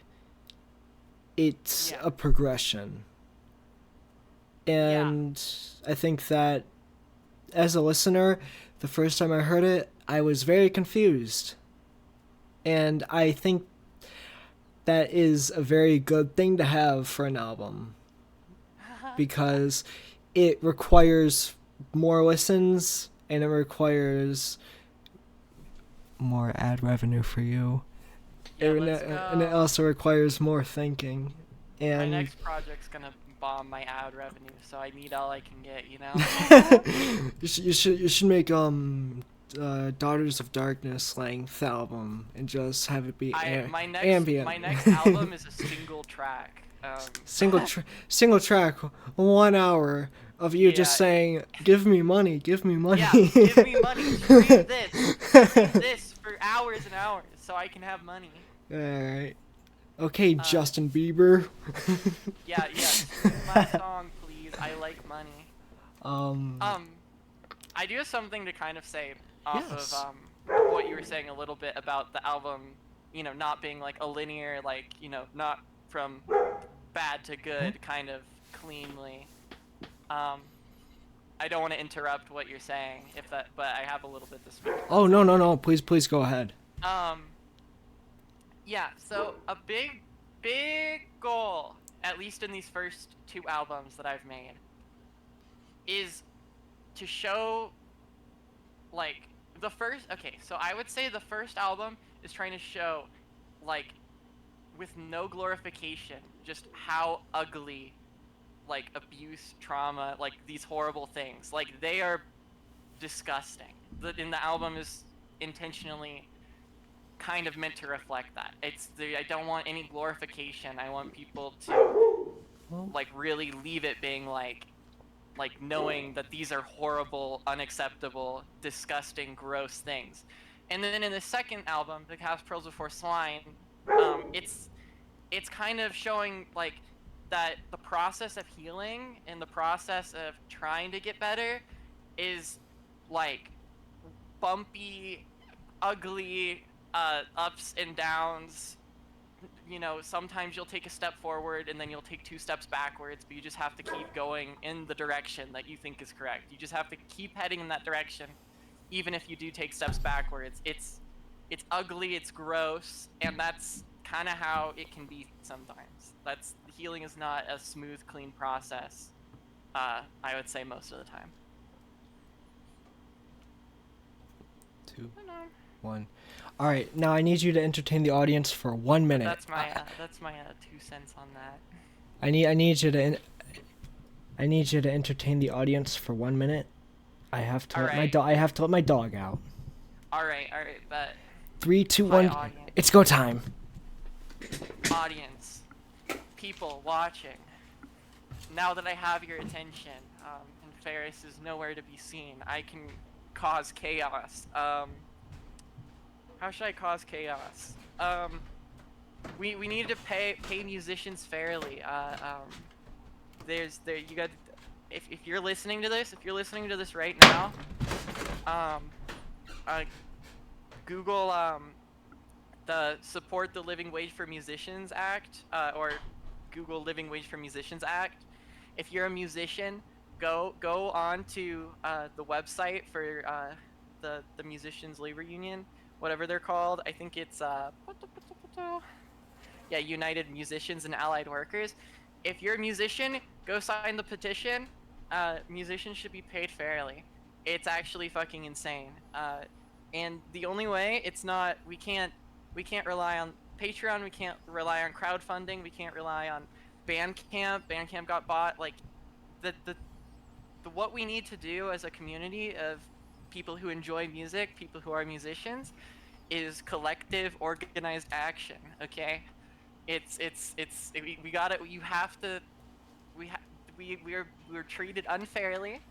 It's a progression. And I think that as a listener, the first time I heard it, I was very confused. And I think that is a very good thing to have for an album, because it requires more listens and it requires more ad revenue for you. And it also requires more thinking. And my next project's gonna bomb my ad revenue, so I need all I can get, you know? you should make Daughters of Darkness length album and just have it be ambient. My next album is a single track. Single track, 1 hour, of you just saying, "Give me money, give me money." Yeah, give me money. Stream this for hours and hours, so I can have money. All right. Okay, Justin Bieber. Yeah, stream my song, please. I like money. I do have something to kind of say off Yes. of what you were saying a little bit about the album, you know, not being like a linear, like, you know, not from bad to good kind of cleanly. I don't want to interrupt what you're saying, but I have a little bit to speak. Oh, no. Please go ahead. Yeah, so a big goal, at least in these first 2 albums that I've made, is to show, like, so I would say the first album is trying to show, like, with no glorification, just how ugly, like, abuse, trauma, like, these horrible things, like, they are disgusting. And the album is intentionally kind of meant to reflect that. I don't want any glorification. I want people to, like, really leave it being like knowing that these are horrible, unacceptable, disgusting, gross things. And then in the second album, the Cast Pearls Before Swine, it's kind of showing, like, that the process of healing and the process of trying to get better is, like, bumpy, ugly, ups and downs. You know, sometimes you'll take a step forward and then you'll take 2 steps backwards, but you just have to keep going in the direction that you think is correct. You just have to keep heading in that direction, even if you do take steps backwards. It's ugly, it's gross, and that's kind of how it can be sometimes. Healing is not a smooth, clean process, I would say most of the time. 2, 1. All right, now I need you to entertain the audience for 1 minute. That's my 2 cents on that. I need you to entertain the audience for 1 minute. I have to let my dog out. All right, but 3, 2, 1. It's go time. Audience, people watching. Now that I have your attention, and Ferris is nowhere to be seen, I can cause chaos. How should I cause chaos? We need to pay musicians fairly. If you're listening to this right now, Google the Support the Living Wage for Musicians Act, or Google Living Wage for Musicians Act. If you're a musician, go on to the website for the Musicians Labor Union, whatever they're called. I think it's United Musicians and Allied Workers. If you're a musician, go sign the petition. Musicians should be paid fairly. It's actually fucking insane. And the only way, we can't rely on Patreon, we can't rely on crowdfunding, we can't rely on Bandcamp. Bandcamp got bought. Like, what we need to do as a community of people who enjoy music, people who are musicians, is collective, organized action. Okay, we got it. You have to. We're treated unfairly.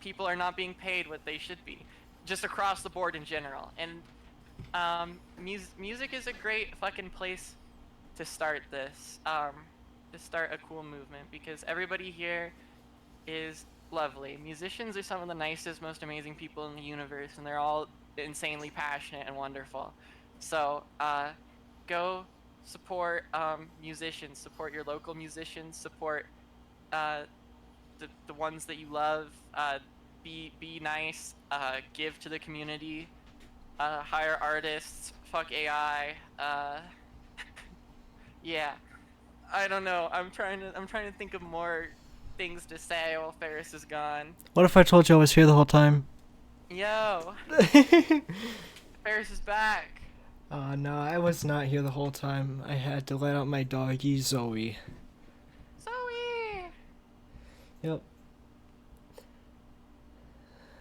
People are not being paid what they should be, just across the board in general. And music is a great fucking place to start this. To start a cool movement, because everybody here is lovely. Musicians are some of the nicest, most amazing people in the universe, and they're all insanely passionate and wonderful. So go support musicians, support your local musicians, support the ones that you love. Be nice, give to the community, hire artists, fuck AI. Yeah, I don't know. I'm trying to think of more things to say while Ferris is gone. What if I told you I was here the whole time? Yo, Ferris is back. No, I was not here the whole time. I had to let out my doggy, Zoe. Zoe! Yep.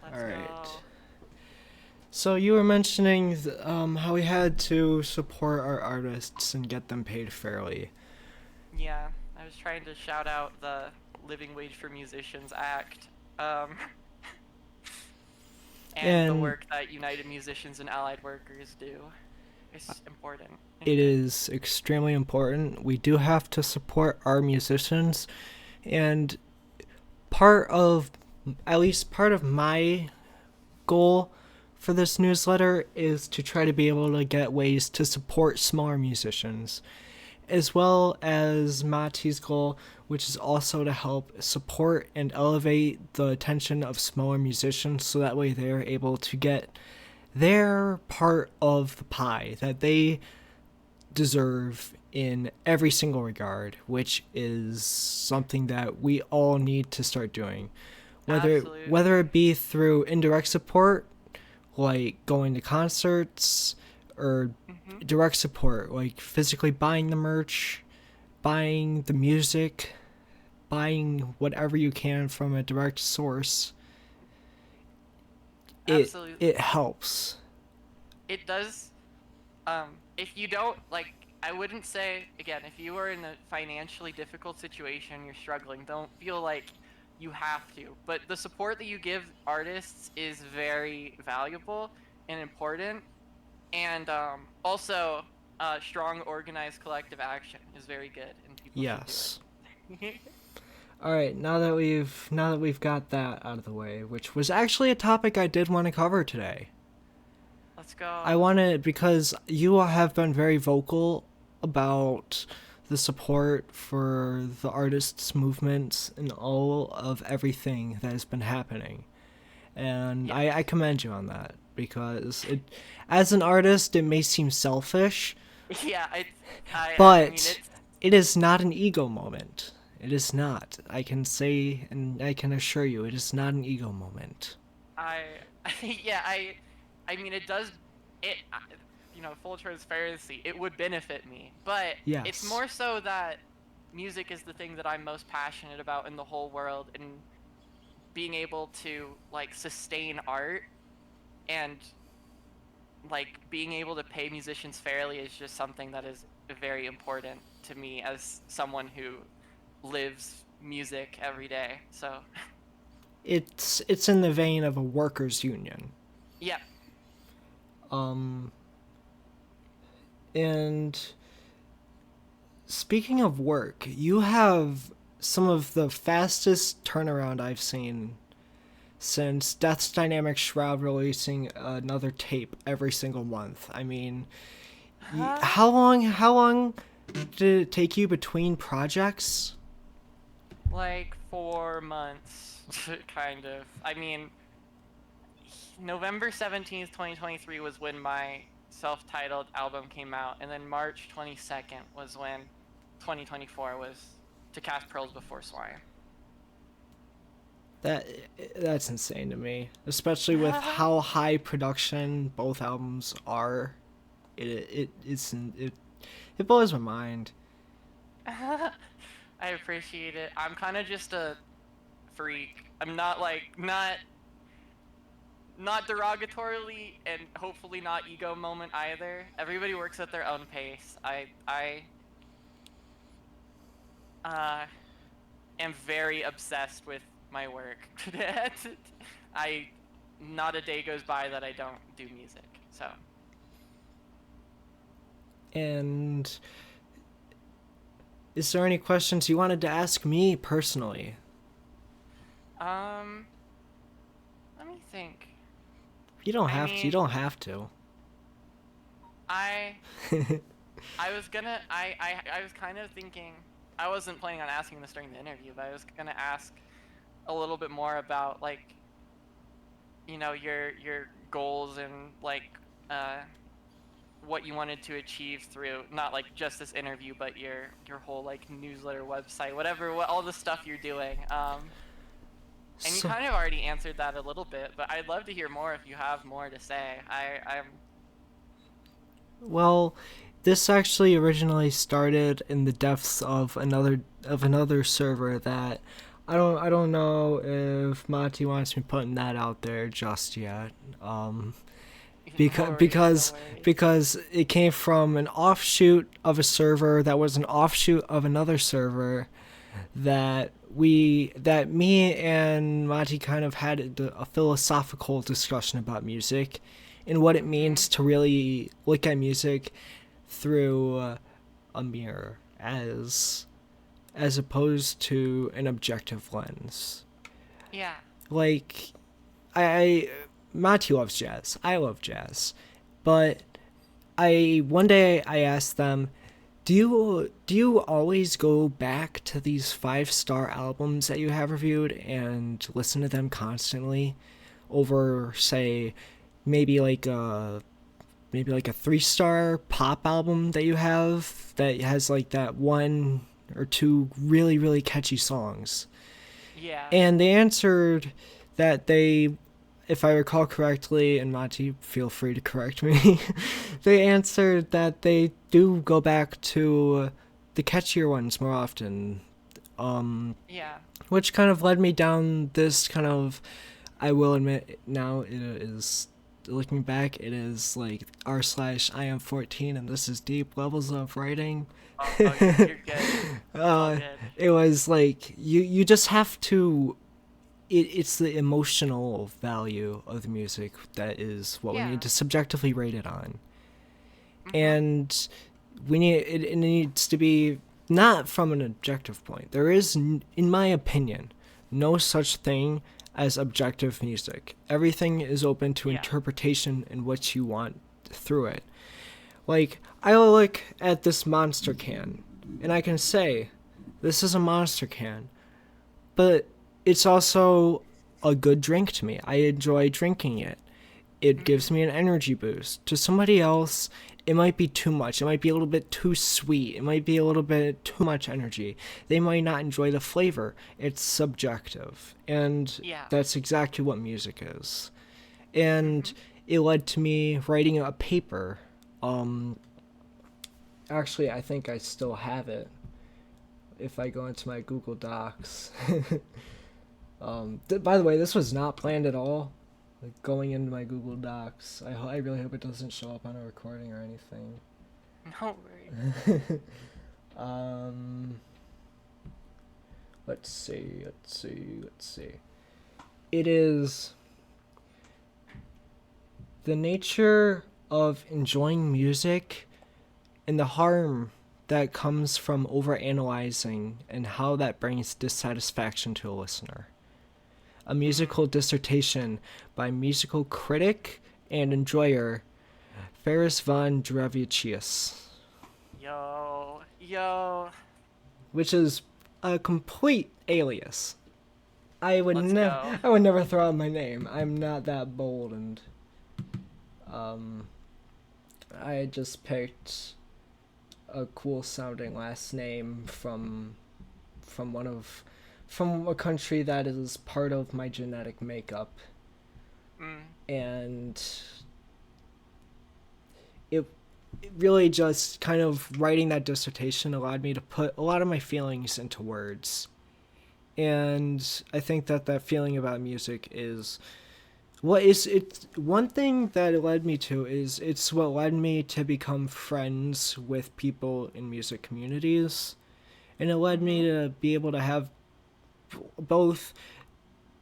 Let's Alright. go. So you were mentioning how we had to support our artists and get them paid fairly. Yeah, I was trying to shout out the Living Wage for Musicians Act, um, and the And work that United Musicians and Allied Workers do. It's important and it good. is extremely important. We do have to support our musicians, and part of, at least part of my goal for this newsletter is to try to be able to get ways to support smaller musicians, as well as Mati's goal, which is also to help support and elevate the attention of smaller musicians so that way they're able to get their part of the pie that they deserve in every single regard, which is something that we all need to start doing. Absolutely. Whether it be through indirect support, like going to concerts, or Hmm. direct support, like physically buying the merch, buying the music, buying whatever you can from a direct source. It Absolutely. helps. It does. If you don't like, I wouldn't say again. If you are in a financially difficult situation, you're struggling. Don't feel like you have to. But the support that you give artists is very valuable and important. And also, strong, organized, collective action is very good, and people should do Yes. it. All right, now that we've got that out of the way, which was actually a topic I did want to cover today. Let's I go. wanted, because you have been very vocal about the support for the artists' movements and all of everything that has been happening. And Yes. I commend you on that, because as an artist, it may seem selfish, Yeah. I mean, but it's it is not an ego moment. It is not. I can say and I can assure you, it is not an ego moment. I yeah, I mean it does it full transparency, it would benefit me, but it's Yes. more so that music is the thing that I'm most passionate about in the whole world, and being able to like sustain art and like being able to pay musicians fairly is just something that is very important to me as someone who lives music every day. So, It's in the vein of a workers union. yeah. Um and speaking of work, you have some of the fastest turnaround I've seen since Death's Dynamic Shroud releasing another tape every single month. I mean, how long did it take you between projects? Like 4 months, kind of. I mean, November 17th, 2023 was when my self-titled album came out, and then March 22nd was when 2024 was to Cast Pearls Before Swine. That that's insane to me, especially with how high production both albums are. It blows my mind. I appreciate it. I'm kind of just a freak. I'm not like not derogatorily, and hopefully not ego moment either. Everybody works at their own pace. I am very obsessed with my work. I Not a day goes by that I don't do music. So, And is there any questions you wanted to ask me personally? um, let me think. You don't I have to. You mean, don't have to. I I was gonna I was kind of thinking, I wasn't planning on asking this during the interview, but I was gonna ask a little bit more about like your goals and like uh what you wanted to achieve through not like just this interview, but your whole like newsletter, website, whatever, all the stuff you're doing. And you So, kind of already answered that a little bit, but I'd love to hear more if you have more to say. I'm well, this actually originally started in the depths of another server that I don't know if Mati wants me putting that out there just yet. no worries, no worries. Because it came from an offshoot of a server that was an offshoot of another server that me and Mati kind of had a philosophical discussion about music and what it means to really look at music through a mirror as opposed to an objective lens. Yeah. Like, I Mati loves jazz. I love jazz, but one day I asked them, do you always go back to these 5-star albums that you have reviewed and listen to them constantly over, say, maybe like a 3-star pop album that you have that has like that one or two really really catchy songs? Yeah. And they answered that they, if I recall correctly, and Mati, feel free to correct me, they answered that they do go back to the catchier ones more often. Yeah. Which kind of led me down this kind of, I will admit now it is, looking back, it is like r/I am 14 and this is deep levels of writing. Oh, you're good. It's all good. It was like, you just have to, it's the emotional value of the music that is what we need to subjectively rate it on. And it needs to be not from an objective point. There is, in my opinion, no such thing as objective music. Everything is open to interpretation and what you want through it. Like, I look at this Monster can, and I can say, this is a Monster can, but it's also a good drink to me. I enjoy drinking it. It gives me an energy boost. To somebody else, it might be too much. It might be a little bit too sweet. It might be a little bit too much energy. They might not enjoy the flavor. It's subjective. And that's exactly what music is. And it led to me writing a paper. Actually, I think I still have it if I go into my Google Docs. By the way, this was not planned at all. Like, going into my Google Docs, I really hope it doesn't show up on a recording or anything. No worries. Let's see. It is the nature of enjoying music and the harm that comes from overanalyzing and how that brings dissatisfaction to a listener. A musical dissertation by musical critic and enjoyer Ferris von Drevicius. Yo. Which is a complete alias. I would Let's never throw out my name. I'm not that bold, and I just picked a cool sounding last name from a country that is part of my genetic makeup. And it really just kind of writing that dissertation allowed me to put a lot of my feelings into words. And I think that feeling about music is one thing that it led me to is it's what led me to become friends with people in music communities. And it led me to be able to have both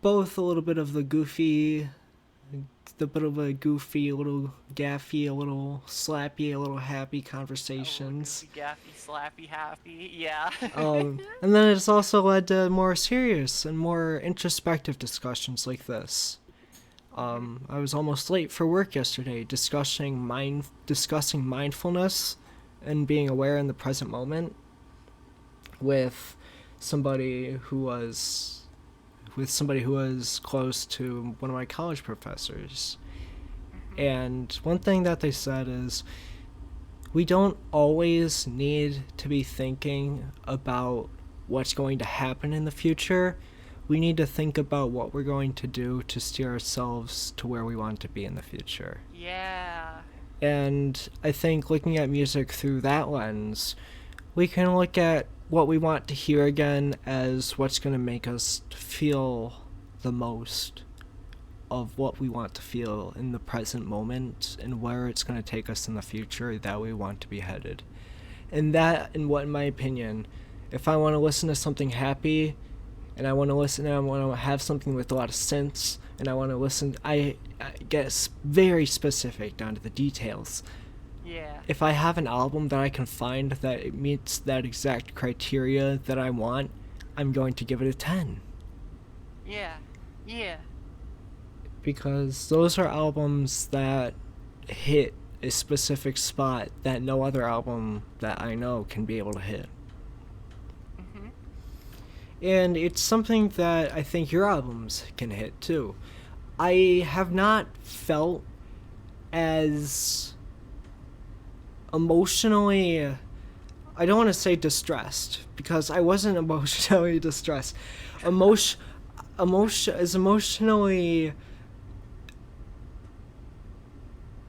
a little bit of a goofy, a little gaffy, a little slappy, a little happy conversations. Gaffy, slappy, happy, yeah. And then it's also led to more serious and more introspective discussions like this. I was almost late for work yesterday discussing mindfulness and being aware in the present moment with somebody who was close to one of my college professors. And one thing that they said is, we don't always need to be thinking about what's going to happen in the future. We need to think about what we're going to do to steer ourselves to where we want to be in the future. Yeah. And I think looking at music through that lens, we can look at what we want to hear again as what's going to make us feel the most of what we want to feel in the present moment and where it's going to take us in the future that we want to be headed. And that, in my opinion, if I want to listen to something happy, and I want to listen, and I want to have something with a lot of synths, and I want to listen. I get very specific down to the details. Yeah. If I have an album that I can find that it meets that exact criteria that I want, I'm going to give it a 10. Yeah. Yeah. Because those are albums that hit a specific spot that no other album that I know can be able to hit. Mhm. And it's something that I think your albums can hit too. I have not felt as emotionally, I don't want to say distressed, because I wasn't emotionally distressed. Emotionally,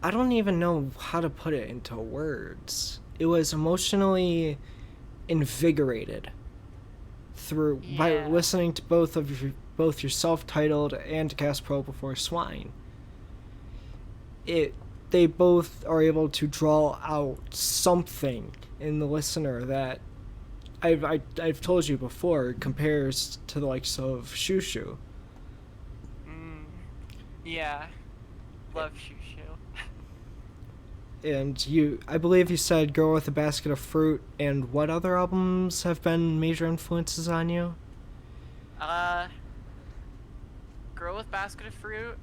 I don't even know how to put it into words. It was emotionally invigorated by Yeah. listening to both your self-titled and Cast Pearls Before Swine. They both are able to draw out something in the listener that I've told you before compares to the likes of Shushu. Mm. Yeah. Love Shushu. And I believe you said Girl with a Basket of Fruit, and what other albums have been major influences on you? Girl with Basket of Fruit,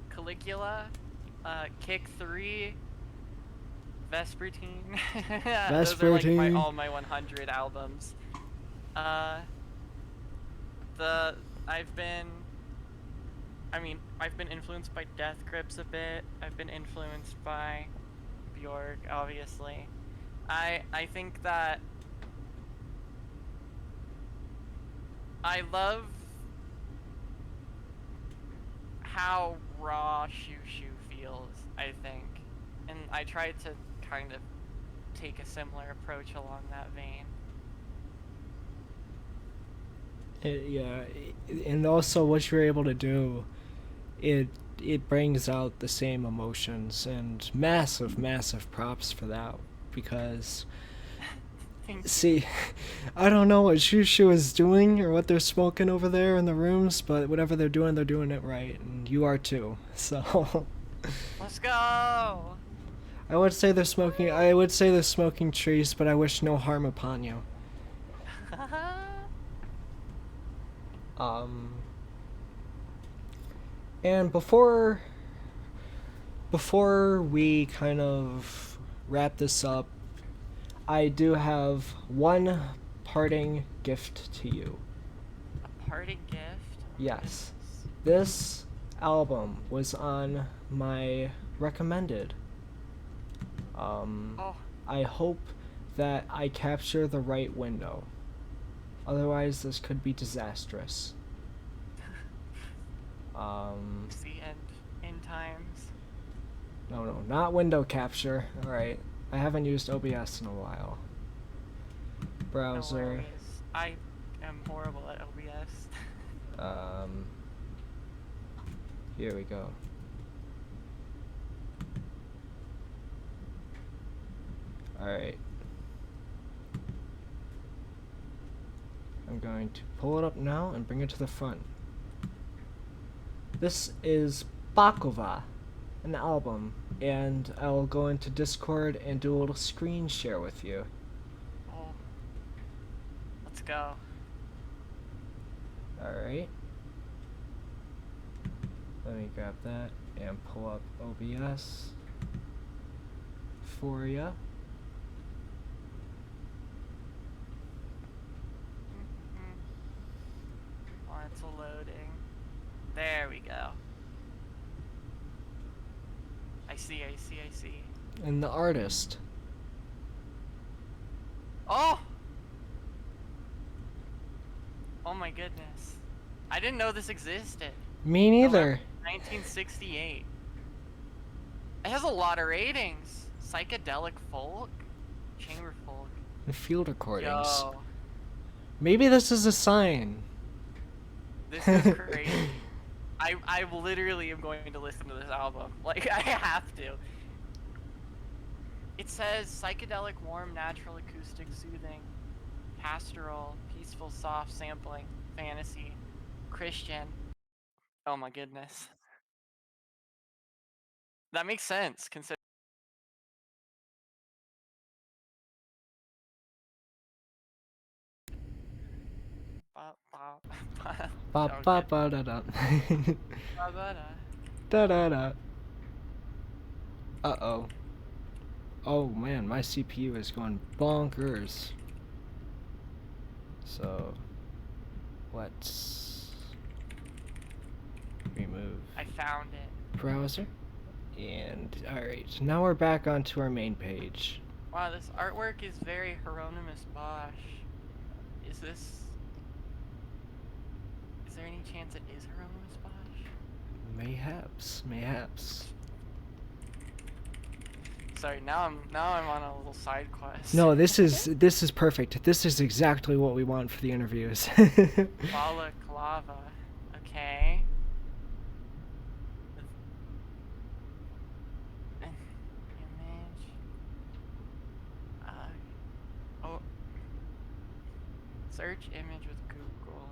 Caligula, Kick 3, Vespertine. Those are like Vespertine. all my 100 albums. Uh, the I've been, I mean, I've been influenced by Death Grips a bit. I've been influenced by Bjork, obviously. I think that I love how raw Shushu feels, I think. And I tried to kind of take a similar approach along that vein. Yeah, and also what you're able to do, it brings out the same emotions, and massive props for that, because see, I don't know what Shushu is doing or what they're smoking over there in the rooms, but whatever they're doing it right, and you are too. So Let's go! I would say they're smoking trees, but I wish no harm upon you. Um and before we kind of wrap this up, I do have one parting gift to you. A parting gift? Yes. This album was on my recommended. Oh, I hope that I capture the right window. Otherwise, this could be disastrous. it's the end times. No, not window capture. Alright. I haven't used OBS in a while. No Browser. worries. I am horrible at OBS. Here we go. Alright. I'm going to pull it up now and bring it to the front. This is Baklava, an album, and I'll go into Discord and do a little screen share with you. Oh. Let's go. Alright. Let me grab that and pull up OBS for ya. Oh, it's loading. There we go. I see. And the artist. Oh! Oh my goodness. I didn't know this existed. Me neither. November 1968. It has a lot of ratings. Psychedelic folk, chamber folk. And field recordings. Yo, Maybe this is a sign. this is crazy. I literally am going to listen to this album. Like, I have to. It says psychedelic, warm, natural, acoustic, soothing, pastoral, peaceful, soft sampling. fantasy, Christian. Oh my goodness. That makes sense. Consider. Ba ba Okay. ba da da. Ba-ba-da. Da da da. Uh-oh. Oh man, my CPU is going bonkers. So, let's remove I found it. browser. And, alright, now we're back onto our main page. Wow, this artwork is very Hieronymus Bosch. Is this... Is there any chance it is Hieronymus Bosch? Mayhaps, mayhaps. Sorry, now I'm on a little side quest. No, this is perfect. This is exactly what we want for the interviews. Balaclava. Okay. Image. Oh. Search image with Google.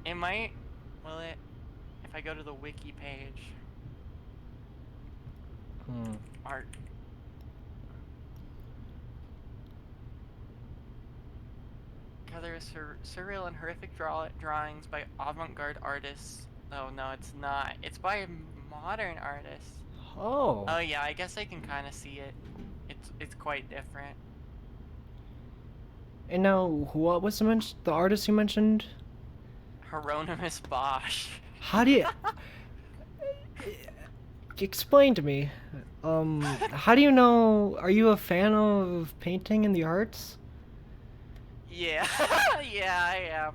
It might. Will it? If I go to the wiki page. Art. There is surreal and horrific drawings by avant-garde artists. Oh no, it's not. It's by modern artists. Oh. Oh yeah, I guess I can kind of see it. It's quite different. And now, what was the artist you mentioned? Hieronymus Bosch. How do you... Explain to me. How do you know... Are you a fan of painting and the arts? Yeah, yeah, I am.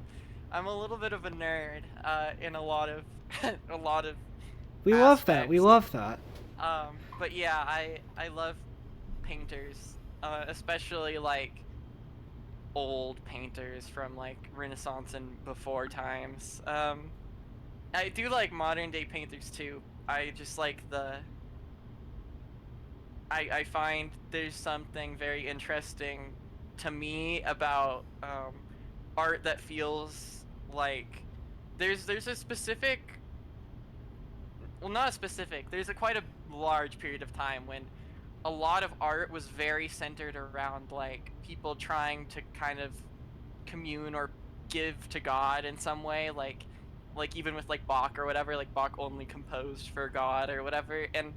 I'm a little bit of a nerd, in a lot of, a lot of We love that. We love that. But yeah, I love painters, especially like old painters from like Renaissance and before times. I do like modern day painters too. I just like I find there's something very interesting to me about art that feels like there's a specific, well, not a specific, there's a quite a large period of time when a lot of art was very centered around like people trying to kind of commune or give to God in some way, like even with like Bach or whatever, like Bach only composed for God or whatever. And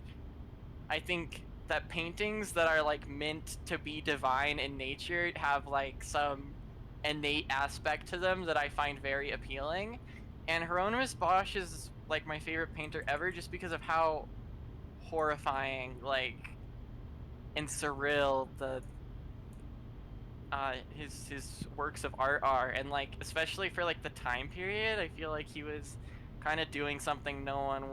I think that paintings that are like meant to be divine in nature have like some innate aspect to them that I find very appealing. And Hieronymus Bosch is like my favorite painter ever just because of how horrifying, like, and surreal his works of art are. And like especially for like the time period, I feel like he was kind of doing something no one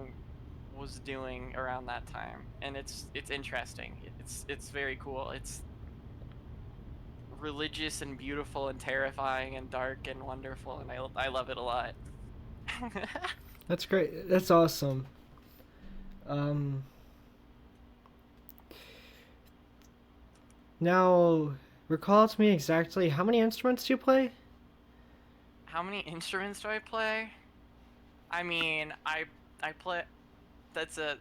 was doing around that time, and it's interesting. It's very cool. It's religious and beautiful and terrifying and dark and wonderful, and I love it a lot. That's great. That's awesome. Now, recall to me exactly how many instruments do you play? How many instruments do I play? I mean, I play. It's a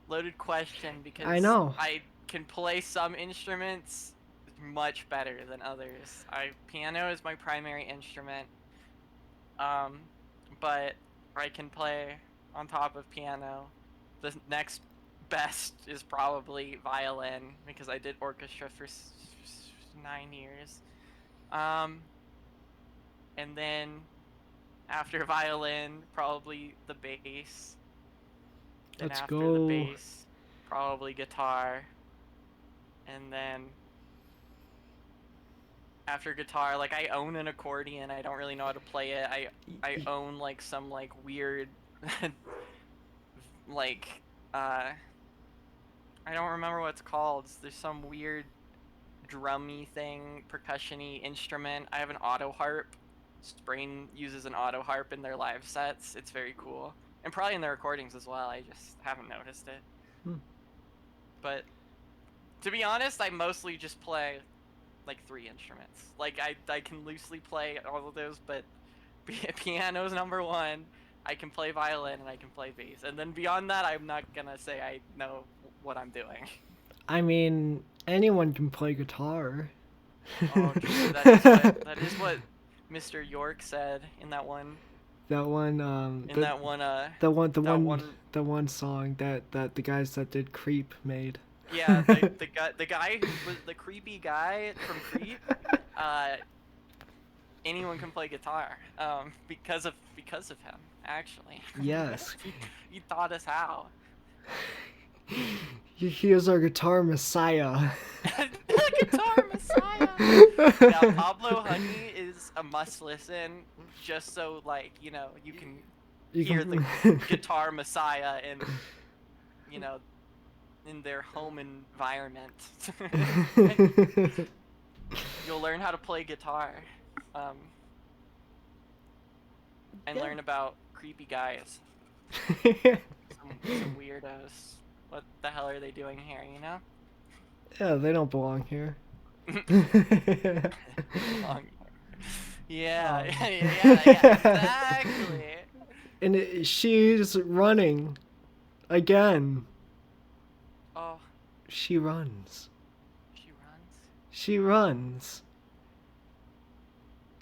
loaded question I because know. I can play some instruments much better than others. Piano is my primary instrument. Um, but I can play on top of piano. The next best is probably violin because I did orchestra for 9 years. Um, and then after violin, probably the bass. Then Let's after the go. bass, probably guitar. And then after guitar, like I own an accordion. I don't really know how to play it. I own like some like weird like I don't remember what it's called. There's some weird drummy thing, percussion-y instrument. I have an auto harp. Sprain uses an auto harp in their live sets. It's very cool. And probably in their recordings as well. I just haven't noticed it. But to be honest, I mostly just play like 3 instruments. Like I can loosely play all of those, but piano's number 1. I can play violin and I can play bass, and then beyond that, I'm not gonna say I know what I'm doing. I mean, anyone can play guitar. Oh, true. That is what Mr. York said in that one. That one, In that one, the one, that one. the one song that the guys that did Creep made. Yeah, the guy who was the creepy guy from Creep. Anyone can play guitar. Because of him, actually. Yes. He taught us how. He is our guitar messiah. The guitar messiah. Now, Pablo Honey is a must listen, just so like you can hear the guitar messiah in their home environment. You'll learn how to play guitar, and learn about creepy guys, some weirdos. What the hell are they doing here? Yeah, they don't belong here. Yeah, exactly. And she's running again. Oh, She runs. she runs. She runs.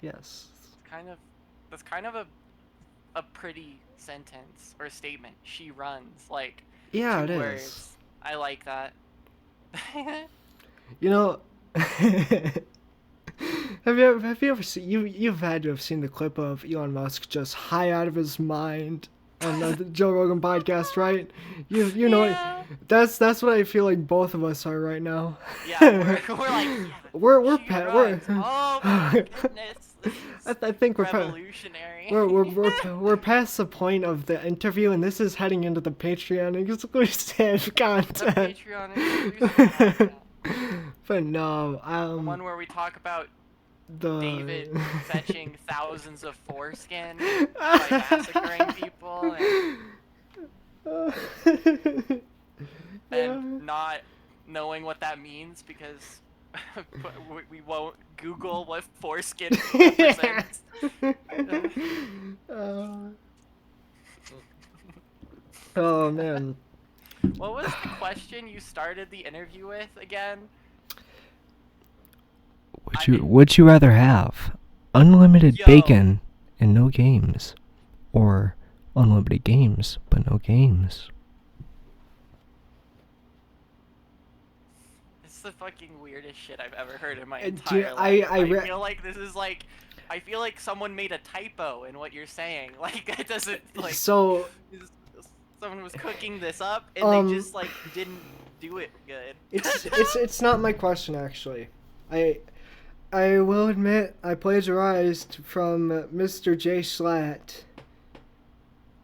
Yes. That's kind of a pretty sentence or statement. She runs, like Yeah, 2 it words. is. I like that. You know, have you ever seen you've had to have seen the clip of Elon Musk just high out of his mind on the Joe Rogan podcast, right? You know Yeah. that's what I feel like both of us are right now. Yeah, we're like, yeah, we're she we're runs. Oh my goodness, this is I think revolutionary. we're past the point of the interview, and this is heading into the Patreon exclusive The content. Patreon exclusive content. But no, The one where we talk about David fetching thousands of foreskin by massacring people and not knowing what that means because we won't Google what foreskin represents. Oh man. What was the question you started the interview with again? Would you rather have unlimited Yo. bacon and no games, or unlimited games but no games? It's the fucking weirdest shit I've ever heard in my Dude, entire life. I feel like this is like, I feel like someone made a typo in what you're saying. Like it doesn't like. So Someone was cooking this up and they just like didn't do it good. it's not my question actually. I will admit I plagiarized from Mr. J Slat.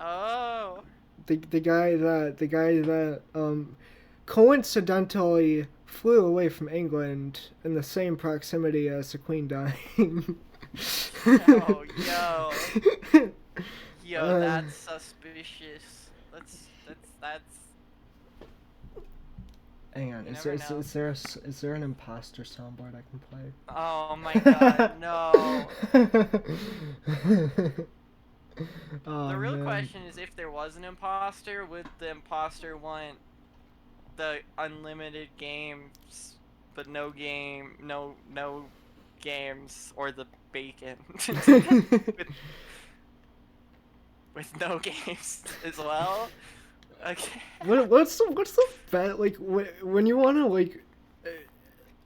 Oh. The guy that coincidentally flew away from England in the same proximity as the Queen dying. Oh, yo, that's suspicious. That's. Hang on, is there an imposter soundboard I can play? Oh my god, no. Oh, The real man. question is, if there was an imposter, would the imposter want the unlimited games, but no games, or the bacon with no games as well? Okay. What's the bet like when you want to like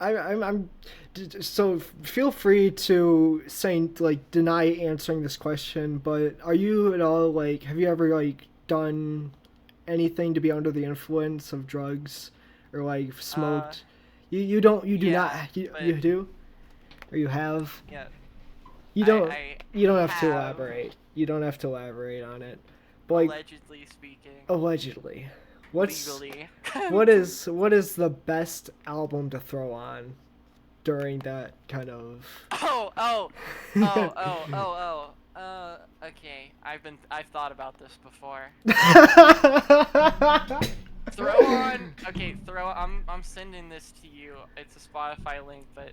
I'm so feel free to say like deny answering this question, but are you at all like have you ever like done anything to be under the influence of drugs or like smoked? You do or you have? Yeah. You don't have to have. elaborate. You don't have to elaborate on it. But like Allegedly speaking. allegedly. Legally. what is the best album to throw on during that kind of Okay. I've thought about this before. throw on. Okay, I'm sending this to you. It's a Spotify link, but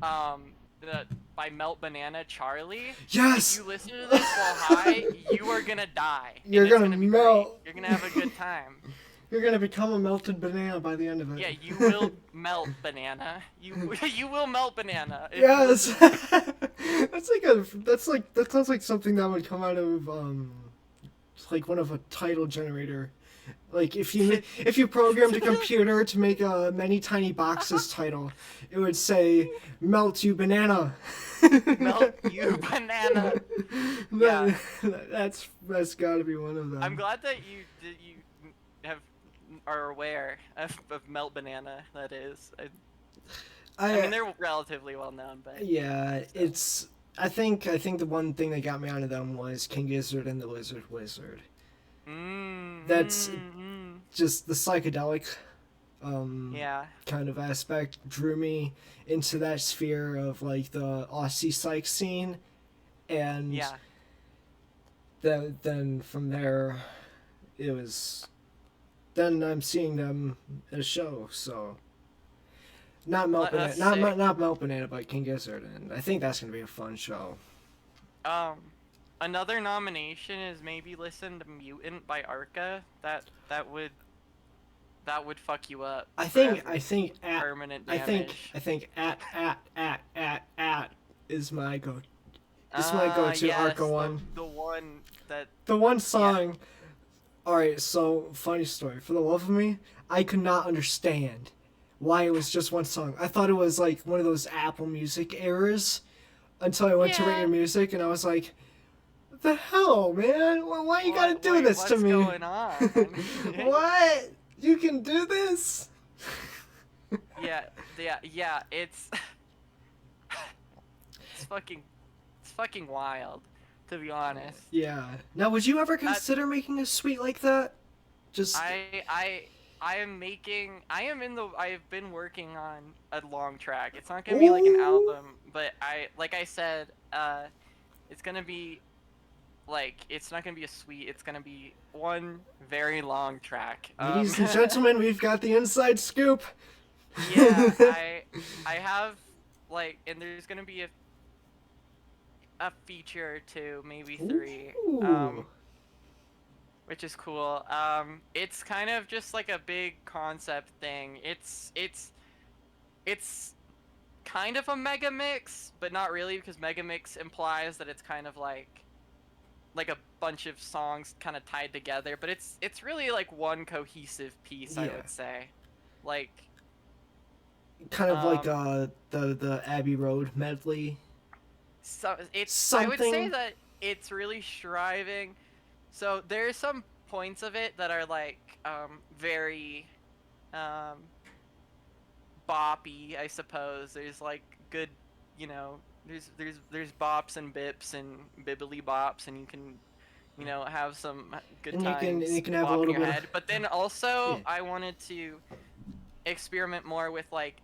um the by Melt Banana Charlie. If Yes. you listen to this while high, you are gonna die, You're and it's gonna gonna be great. melt. You're gonna have a good time. You're gonna become a melted banana by the end of it. Yeah, you will melt banana. You will melt banana. If you Yes. listen. That sounds like something that would come out of like one of a title generator. Like if you programmed a computer to make a many tiny boxes title, it would say "Melt you banana." Melt you banana. Yeah. That's got to be one of them. I'm glad that you have are aware of Melt Banana. That is, I mean they're relatively well known, but yeah, so. it's. I think the one thing that got me onto them was King Gizzard and the Lizard Wizard. That's just the psychedelic yeah, kind of aspect drew me into that sphere of like the Aussie psych scene, and yeah. then from there it was then I'm seeing them at a show, so not Melt Banana, not Melt Banana, but King Gizzard, and I think that's gonna be a fun show. Another nomination is maybe listen to Mutant by Arca. That would fuck you up. I think permanent damage. I think at is my go. This might go to yes, Arca one. The one that. The one song. Yeah. Alright, so funny story. For the love of me, I could not understand why it was just one song. I thought it was like one of those Apple Music errors until I went to Rate Your Music and I was like, what the hell, man? Why you gotta do this to me? What's going on? What? You can do this? yeah, it's it's fucking wild, to be honest. Yeah. Now, would you ever consider making a suite like that? Just I've been working on a long track. It's not gonna be like an album, but like I said, it's gonna be like, it's not gonna be a suite. It's gonna be one very long track. Ladies and gentlemen, we've got the inside scoop. Yeah, I have like, and there's gonna be a feature or two, maybe 3, which is cool. It's kind of just like a big concept thing. It's kind of a mega mix, but not really, because mega mix implies that it's kind of like a bunch of songs kind of tied together, but it's really like one cohesive piece, I would say. Like kind of like the Abbey Road medley. So it's something. I would say that it's really striving. So there's some points of it that are like very boppy, I suppose. There's like good, you know, there's bops and bips and bibbly bops, and you can, you know, have some good times. And you can have a little bit head. But then also I wanted to experiment more with like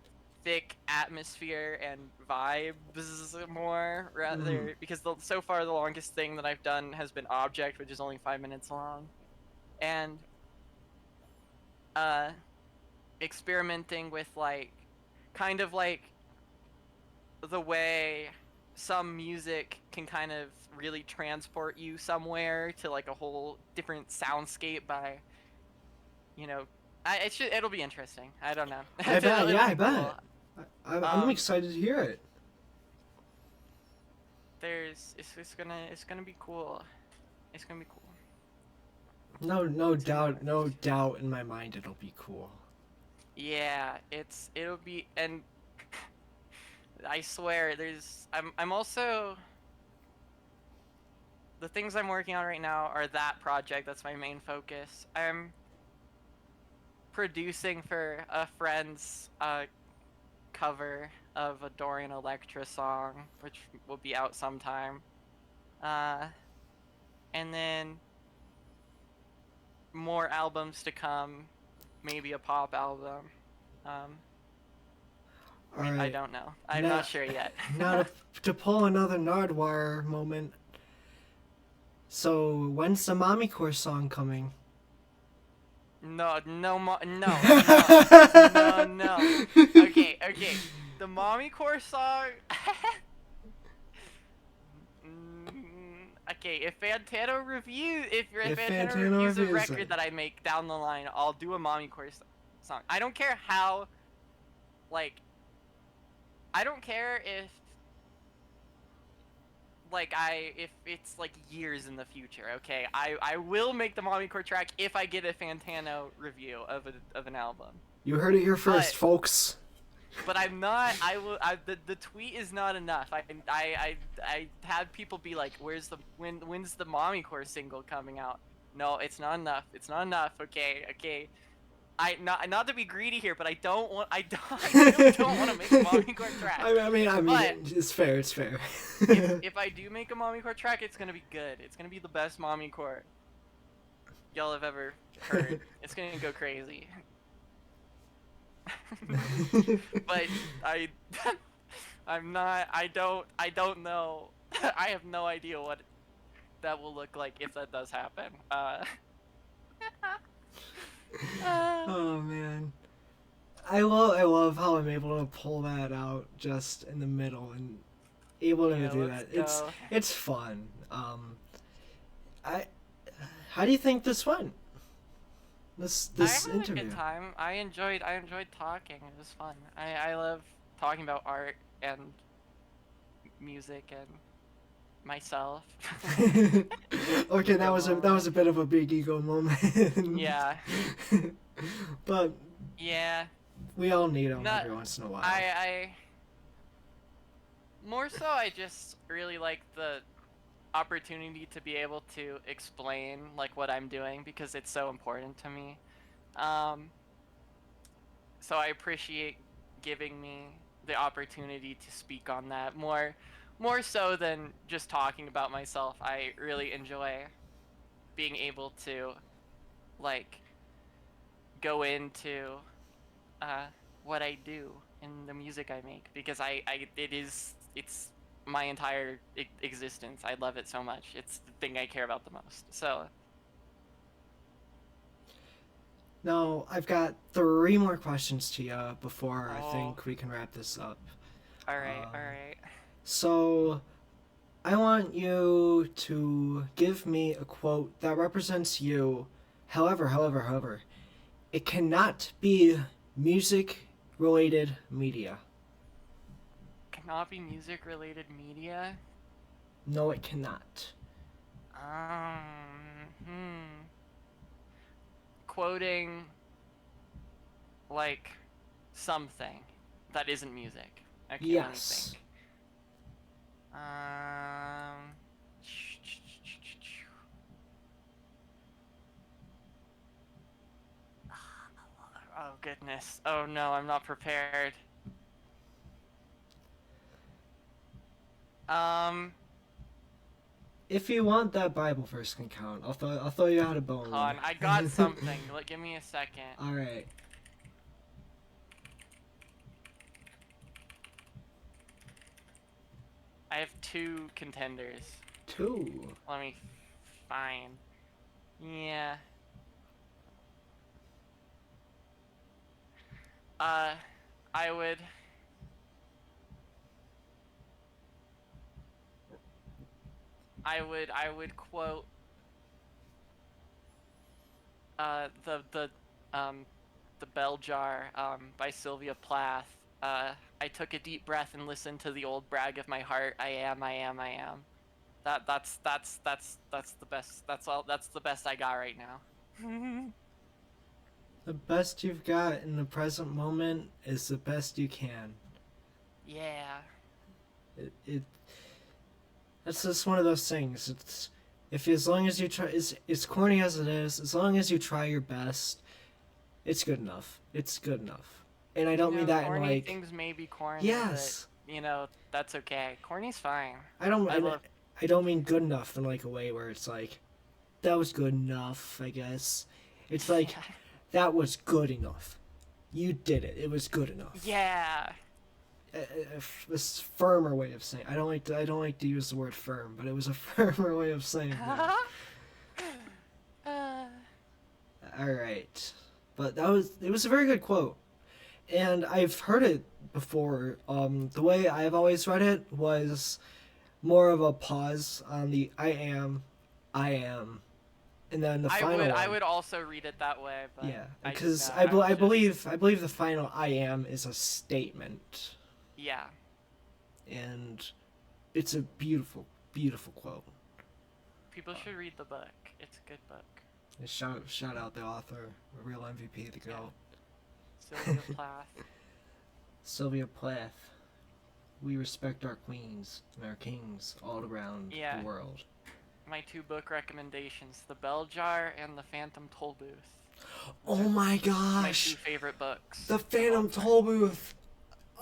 thick atmosphere and vibes more, rather because so far the longest thing that I've done has been Object, which is only 5 minutes long, and experimenting with like kind of like the way some music can kind of really transport you somewhere to like a whole different soundscape by, you know, it'll be interesting. I don't know. I bet. Yeah, I bet. Cool. I'm excited to hear it. It's gonna be cool. It's gonna be cool. No doubt in my mind it'll be cool. Yeah, it'll be, and I swear I'm also, the things I'm working on right now are that project. That's my main focus. I'm producing for a friend's cover of a Dorian Electra song, which will be out sometime. And then more albums to come, maybe a pop album. Right. I don't know. I'm not sure yet. Now to pull another Nardwire moment. So when's the Mommy Core song coming? No, no, no. Okay, okay. The Mommy Core song. Okay, if If Fantano Fantano reviews a reviews record it. that I make down the line, I'll do a Mommy Core song. I don't care how, like, I don't care if if it's like years in the future. Okay, I will make the Mommy Core track if I get a Fantano review of an album. You heard it here first, But folks. I'm not. The tweet is not enough. I had people be like, when's the Mommy Core single coming out? No, it's not enough. It's not enough. Okay, okay. Not to be greedy here, but I really don't want to make a Mommy Core track. But it's fair. It's fair. if I do make a Mommy Core track, it's gonna be good. It's gonna be the best Mommy Core y'all have ever heard. It's gonna go crazy. But I'm not. I don't know. I have no idea what that will look like if that does happen. Oh man, I love how I'm able to pull that out just in the middle and able to do that. It's fun. I How do you think this went? This I had interview. a good time. I enjoyed talking. It was fun. I love talking about art and music and myself. Okay, that was a bit of a big ego moment. Yeah. But Yeah. we all need them every once in a while. I more so I just really like the opportunity to be able to explain like what I'm doing because it's so important to me. So I appreciate giving me the opportunity to speak on that more so than just talking about myself. I really enjoy being able to like go into what I do and the music I make because it's my entire existence. I love it so much. It's the thing I care about the most. So now I've got 3 more questions to you before I Oh. think we can wrap this up. all right. So I want you to give me a quote that represents you. However, it cannot be music-related media. Cannot be music related media. No, it cannot. Quoting like something that isn't music. Okay, Yes. let me think. Oh goodness. Oh no, I'm not prepared. If you want, that Bible verse can count. I'll throw you out a bone. Hold on, I got something. Give me a second. All right. I have 2 contenders. 2. Let me find. Yeah. I would. I would quote the Bell Jar by Sylvia Plath. I took a deep breath and listened to the old brag of my heart. I am. That's the best. That's the best I got right now. The best you've got in the present moment is the best you can. Yeah. That's just one of those things. It's as long as you try, as corny as it is, as long as you try your best, it's good enough. It's good enough. And I don't mean that in corny like. things may be corny. Yes. But, that's okay. Corny's fine. I don't mean good enough in like a way where it's like, that was good enough. I guess it's like. That was good enough. You did it. It was good enough. Yeah. A firmer way of saying. I don't like to use the word firm, but it was a firmer way of saying that. All right, but it was a very good quote, and I've heard it before. The way I've always read it was more of a pause on the I am, and then the final I one. would also read it that way, but Yeah, I because I was just I believe the final I am is a statement, yeah. and it's a beautiful, beautiful quote. People should read the book. It's a good book. And shout out the author, a real MVP, the goat, Sylvia Plath. Sylvia Plath. We respect our queens and our kings all around Yeah. the world. My 2 book recommendations: The Bell Jar and The Phantom Tollbooth. Oh my My 2 gosh! favorite books. The Phantom Tollbooth!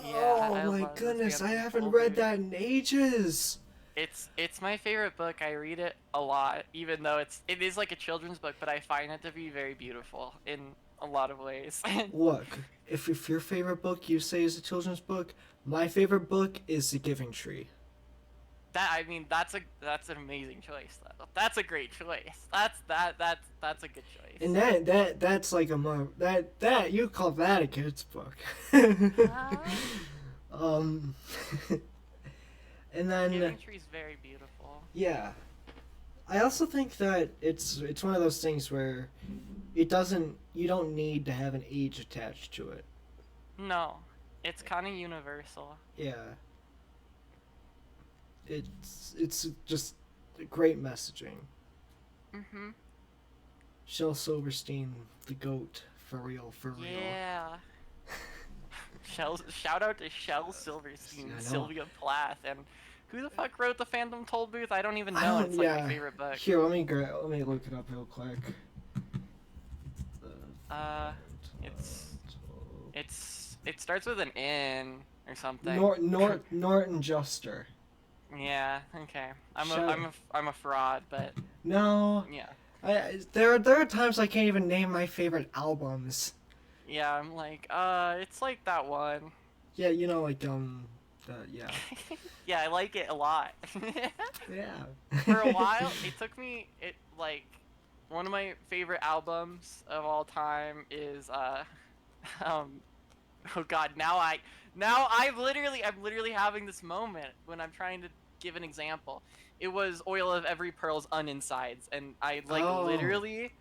Yeah, Oh I my love The goodness, I Phantom haven't read Tollbooth. that in ages! It's my favorite book. I read it a lot, even though it is like a children's book, but I find it to be very beautiful in a lot of ways. Look, if your favorite book you say is a children's book, my favorite book is The Giving Tree. That's an amazing choice though. That's a great choice. That's a good choice. And that's like a more that you call that a kid's book. um and then Giving Tree's very beautiful. yeah. I also think that it's one of those things where you don't need to have an age attached to it. No, it's kind of universal. Yeah. It's just great messaging. Mhm. Shel Silverstein, the goat, for real, for real. Yeah. Shout out to Shel Silverstein, I know. Sylvia Plath, and who the fuck wrote The Phantom Tollbooth? I don't even know. I don't, It's like my favorite book. Here, let me look it up real quick. It starts with an N or something. Norton Juster. Yeah. Okay. Shut- I'm a fraud, but No, yeah. there are times I can't even name my favorite albums. Yeah. I'm like, it's like that one. Yeah, you know, like yeah, Yeah, I like it a lot. yeah. For a while, it like one of my favorite albums of all time is um oh god, I'm literally having this moment when I'm trying to give an example. It was Oil of Every Pearl's Uninsides, and I Oh. literally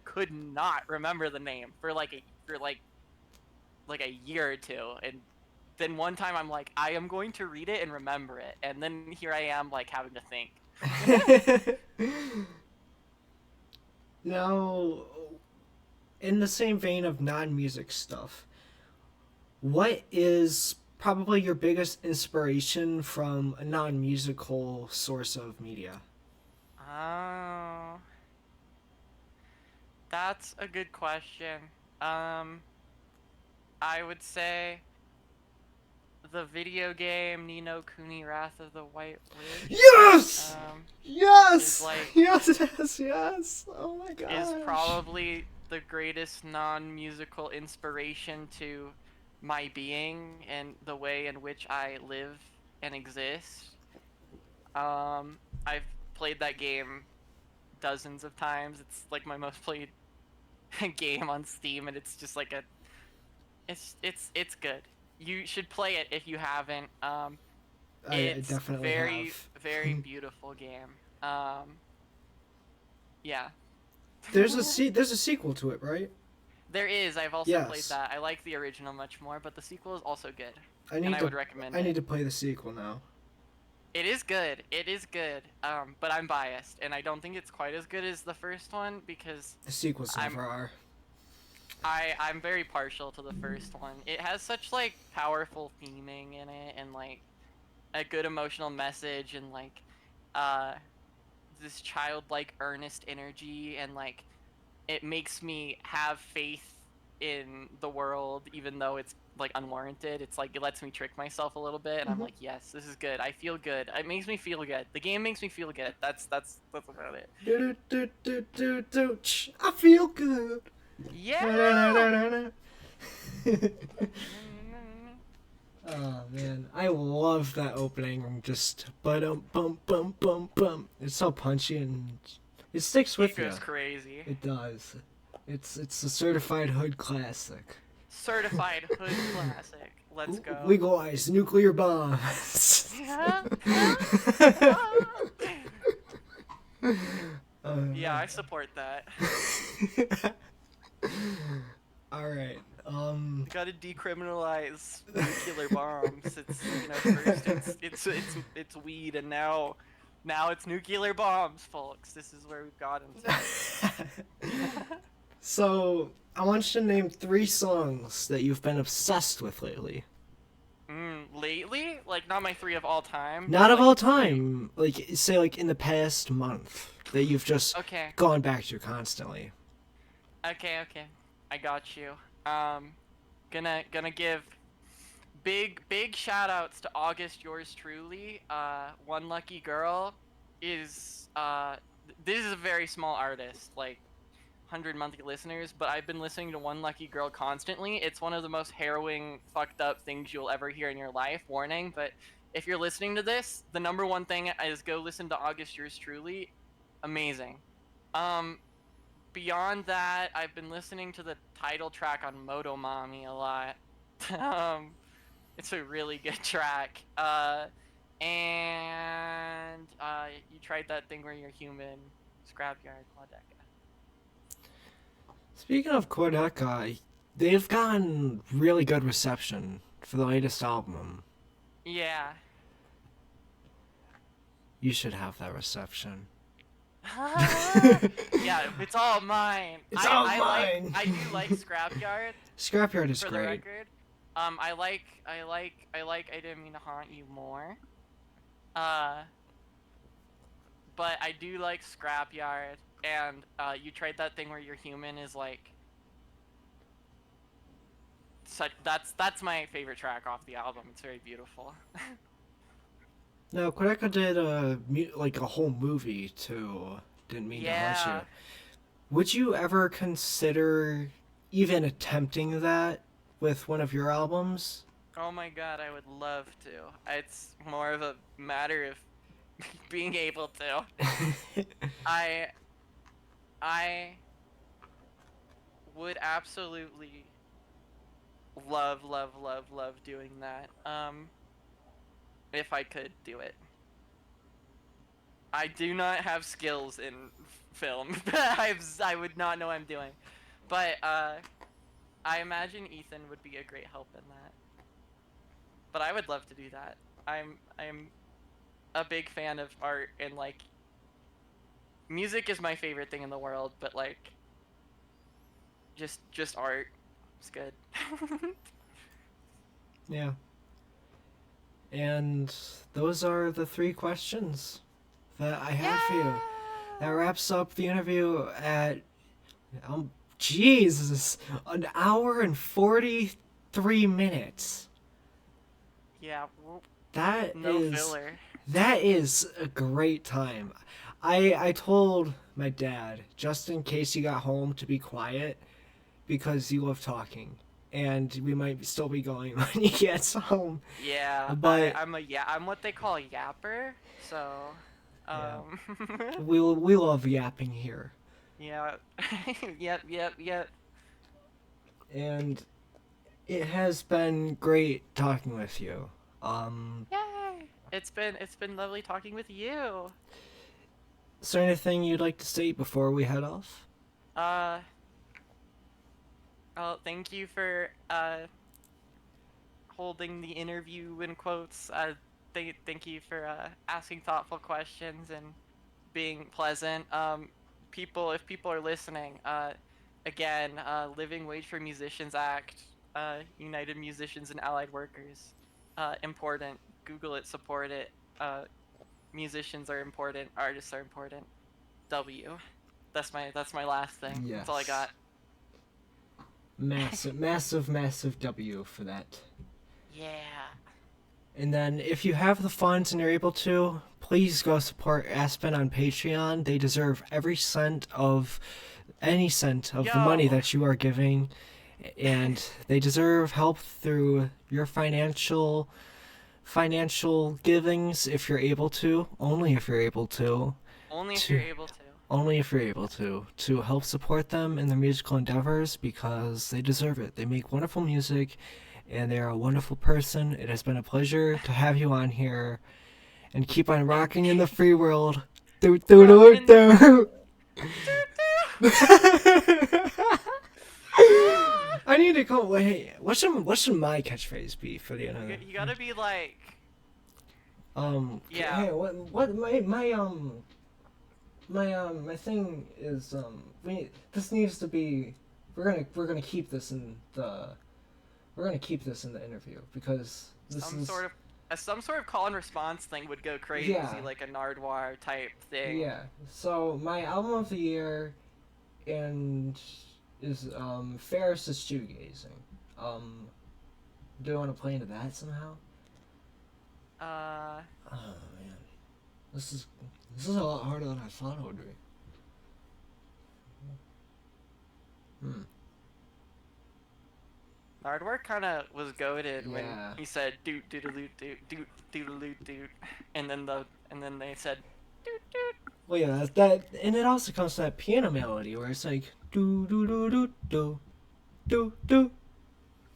could not remember the name for like a year or two, and then one time I'm like, I am going to read it and remember it, and then here I am like having to think. Now, in the same vein of non-music stuff, what is probably your biggest inspiration from a non-musical source of media? Oh, that's a good question. I would say the video game Ni no Kuni: Wrath of the White Witch. Yes! Yes! Is like- Yes! Oh my god. Is probably the greatest non-musical inspiration to my being and the way in which I live and exist. I've played that game dozens of times. It's like my most played game on Steam, and it's just like it's good. You should play it if you haven't. It's definitely very have. very beautiful game. Yeah. There's a sequel to it, right? There is. I've also played Yes. that. I like the original much more, but the sequel is also good. I need And I to would recommend I it. need to play the sequel now. It is good. It is good. But I'm biased, and I don't think it's quite as good as the first one because The sequels never are. I'm very partial to the first one. It has such like powerful theming in it, and like a good emotional message, and like this childlike earnest energy, and like it makes me have faith in the world even though it's like unwarranted. It's like it lets me trick myself a little bit, and I'm like, yes, this is good. I feel good. It makes me feel good. The game makes me feel good. That's about it. I feel good. Yeah. Oh man, I love that opening. Just bum bum bum bum bum. It's so punchy and it sticks with It you. goes crazy. It does. It's a certified hood classic. Certified hood classic. Let's go. Legalize nuclear bombs. Yeah, I support that. All right. We gotta decriminalize nuclear bombs. It's first it's weed, and now it's nuclear bombs, folks. This is where we've gotten to. So I want you to name 3 songs that you've been obsessed with lately. Lately, like not my 3 of all time. Not of like all time. Like say like in the past month that you've just Okay. gone back to constantly. Okay. I got you. Gonna give big shout outs to August, yours truly. One Lucky Girl is this is a very small artist, like 100 monthly listeners, but I've been listening to One Lucky Girl constantly. It's one of the most harrowing, fucked up things you'll ever hear in your life. Warning, but if you're listening to this, the number one thing is go listen to August, yours truly. Amazing. Beyond that, I've been listening to the title track on Motomami a lot. It's a really good track. And you tried that thing where you're human. Scrapyard, Quadeca. Speaking of Quadeca, they've gotten really good reception for the latest album. Yeah. You should have that reception. Yeah, it's all mine. It's all mine. I do like Scrapyard. Scrapyard is for great. The record. I like I Didn't Mean to Haunt You more. But I do like Scrapyard, and You Tried That Thing Where You're Human is like that's my favorite track off the album. It's very beautiful. No, Quadeca did a whole movie too. Didn't Mean to Haunt You. Would you ever consider even attempting that with one of your albums? Oh my god, I would love to. It's more of a matter of being able to. I would absolutely love doing that. If I could do it. I do not have skills in film. I would not know what I'm doing. But I imagine Ethan would be a great help in that. But I would love to do that. I'm a big fan of art, and like music is my favorite thing in the world, but like just art is good. Yeah. And those are the 3 questions that I have for you. That wraps up the interview at Jesus, an hour and 43 minutes. Yeah. Well, no filler. That is a great time. I told my dad, just in case he got home, to be quiet because you love talking. And we might still be going when he gets home. Yeah, but I'm what they call a yapper. So, yeah. we love yapping here. Yeah. Yep. And it has been great talking with you. Yay! It's been lovely talking with you. Is there anything you'd like to say before we head off? Well, thank you for holding the interview in quotes. Thank you for asking thoughtful questions and being pleasant. If people are listening, again, Living Wage for Musicians Act, United Musicians and Allied Workers, important. Google it, support it. Musicians are important. Artists are important. W. That's my last thing. Yes. That's all I got. Massive W for that. Yeah. And then if you have the funds and you're able to, please go support Aspen on Patreon. They deserve every cent of the money that you are giving, and they deserve help through your financial givings if you're able to, only if you're able to. Only if you're able to. only if you're able to help support them in their musical endeavors because they deserve it. They make wonderful music and they are a wonderful person. It has been a pleasure to have you on here and keep on rocking in the free world. Do do do Rockin' do. in I need to go. Wait, what should my catchphrase be for the end? You gotta be like, yeah. Hey, what my thing is this needs to be we're gonna keep this in the interview because this some is sort of some sort of call and response thing would go crazy, Yeah. like a Nardwuar type thing. yeah. So my album of the year and is Ferris's shoegazing. Do you want to play into that somehow? Uh, Oh man, this is a lot harder than I thought it would be. Hmm. Nardwuar kind of was goaded when Yeah. he said doot doodaloo doot doot doodaloo doot, and then they said doot doot. Well, yeah, that, and it also comes to that piano melody where it's like do do do do do do do.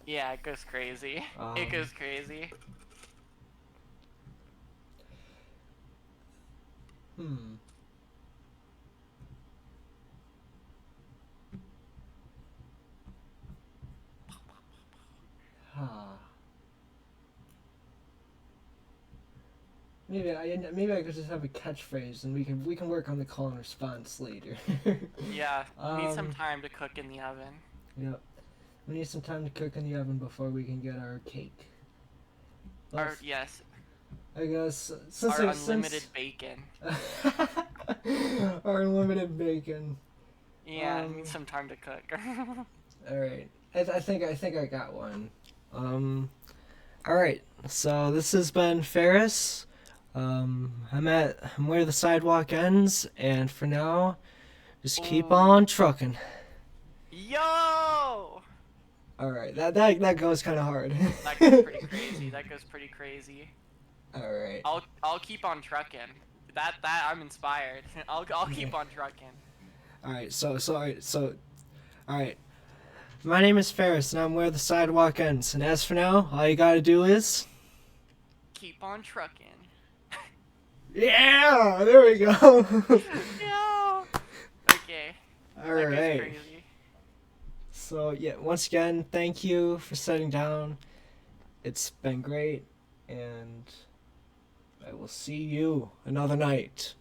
Yeah, it goes crazy. It goes crazy. Hmm. Huh. Maybe I could just have a catchphrase and we can work on the call and response later. Yeah, need some Um, time to cook in the oven. Yep. We need some time to cook in the oven before we can get our cake. Our yes, I guess since our unlimited bacon. our unlimited bacon. Yeah, need some time to cook. All right. I think I got one. All right. So this has been Ferris. I'm where the sidewalk ends, and for now, just keep Ooh. on trucking. Yo! All right. That goes kind of hard. That goes pretty crazy. That goes pretty crazy. All right. I'll keep on trucking. That I'm inspired. I'll keep on trucking. All right. All right. My name is Ferris, and I'm where the sidewalk ends. And as for now, all you gotta do is Keep on trucking. yeah. There we go. Yo! Okay. All That goes right. crazy. So yeah, once again, thank you for sitting down. It's been great, and I will see you another night.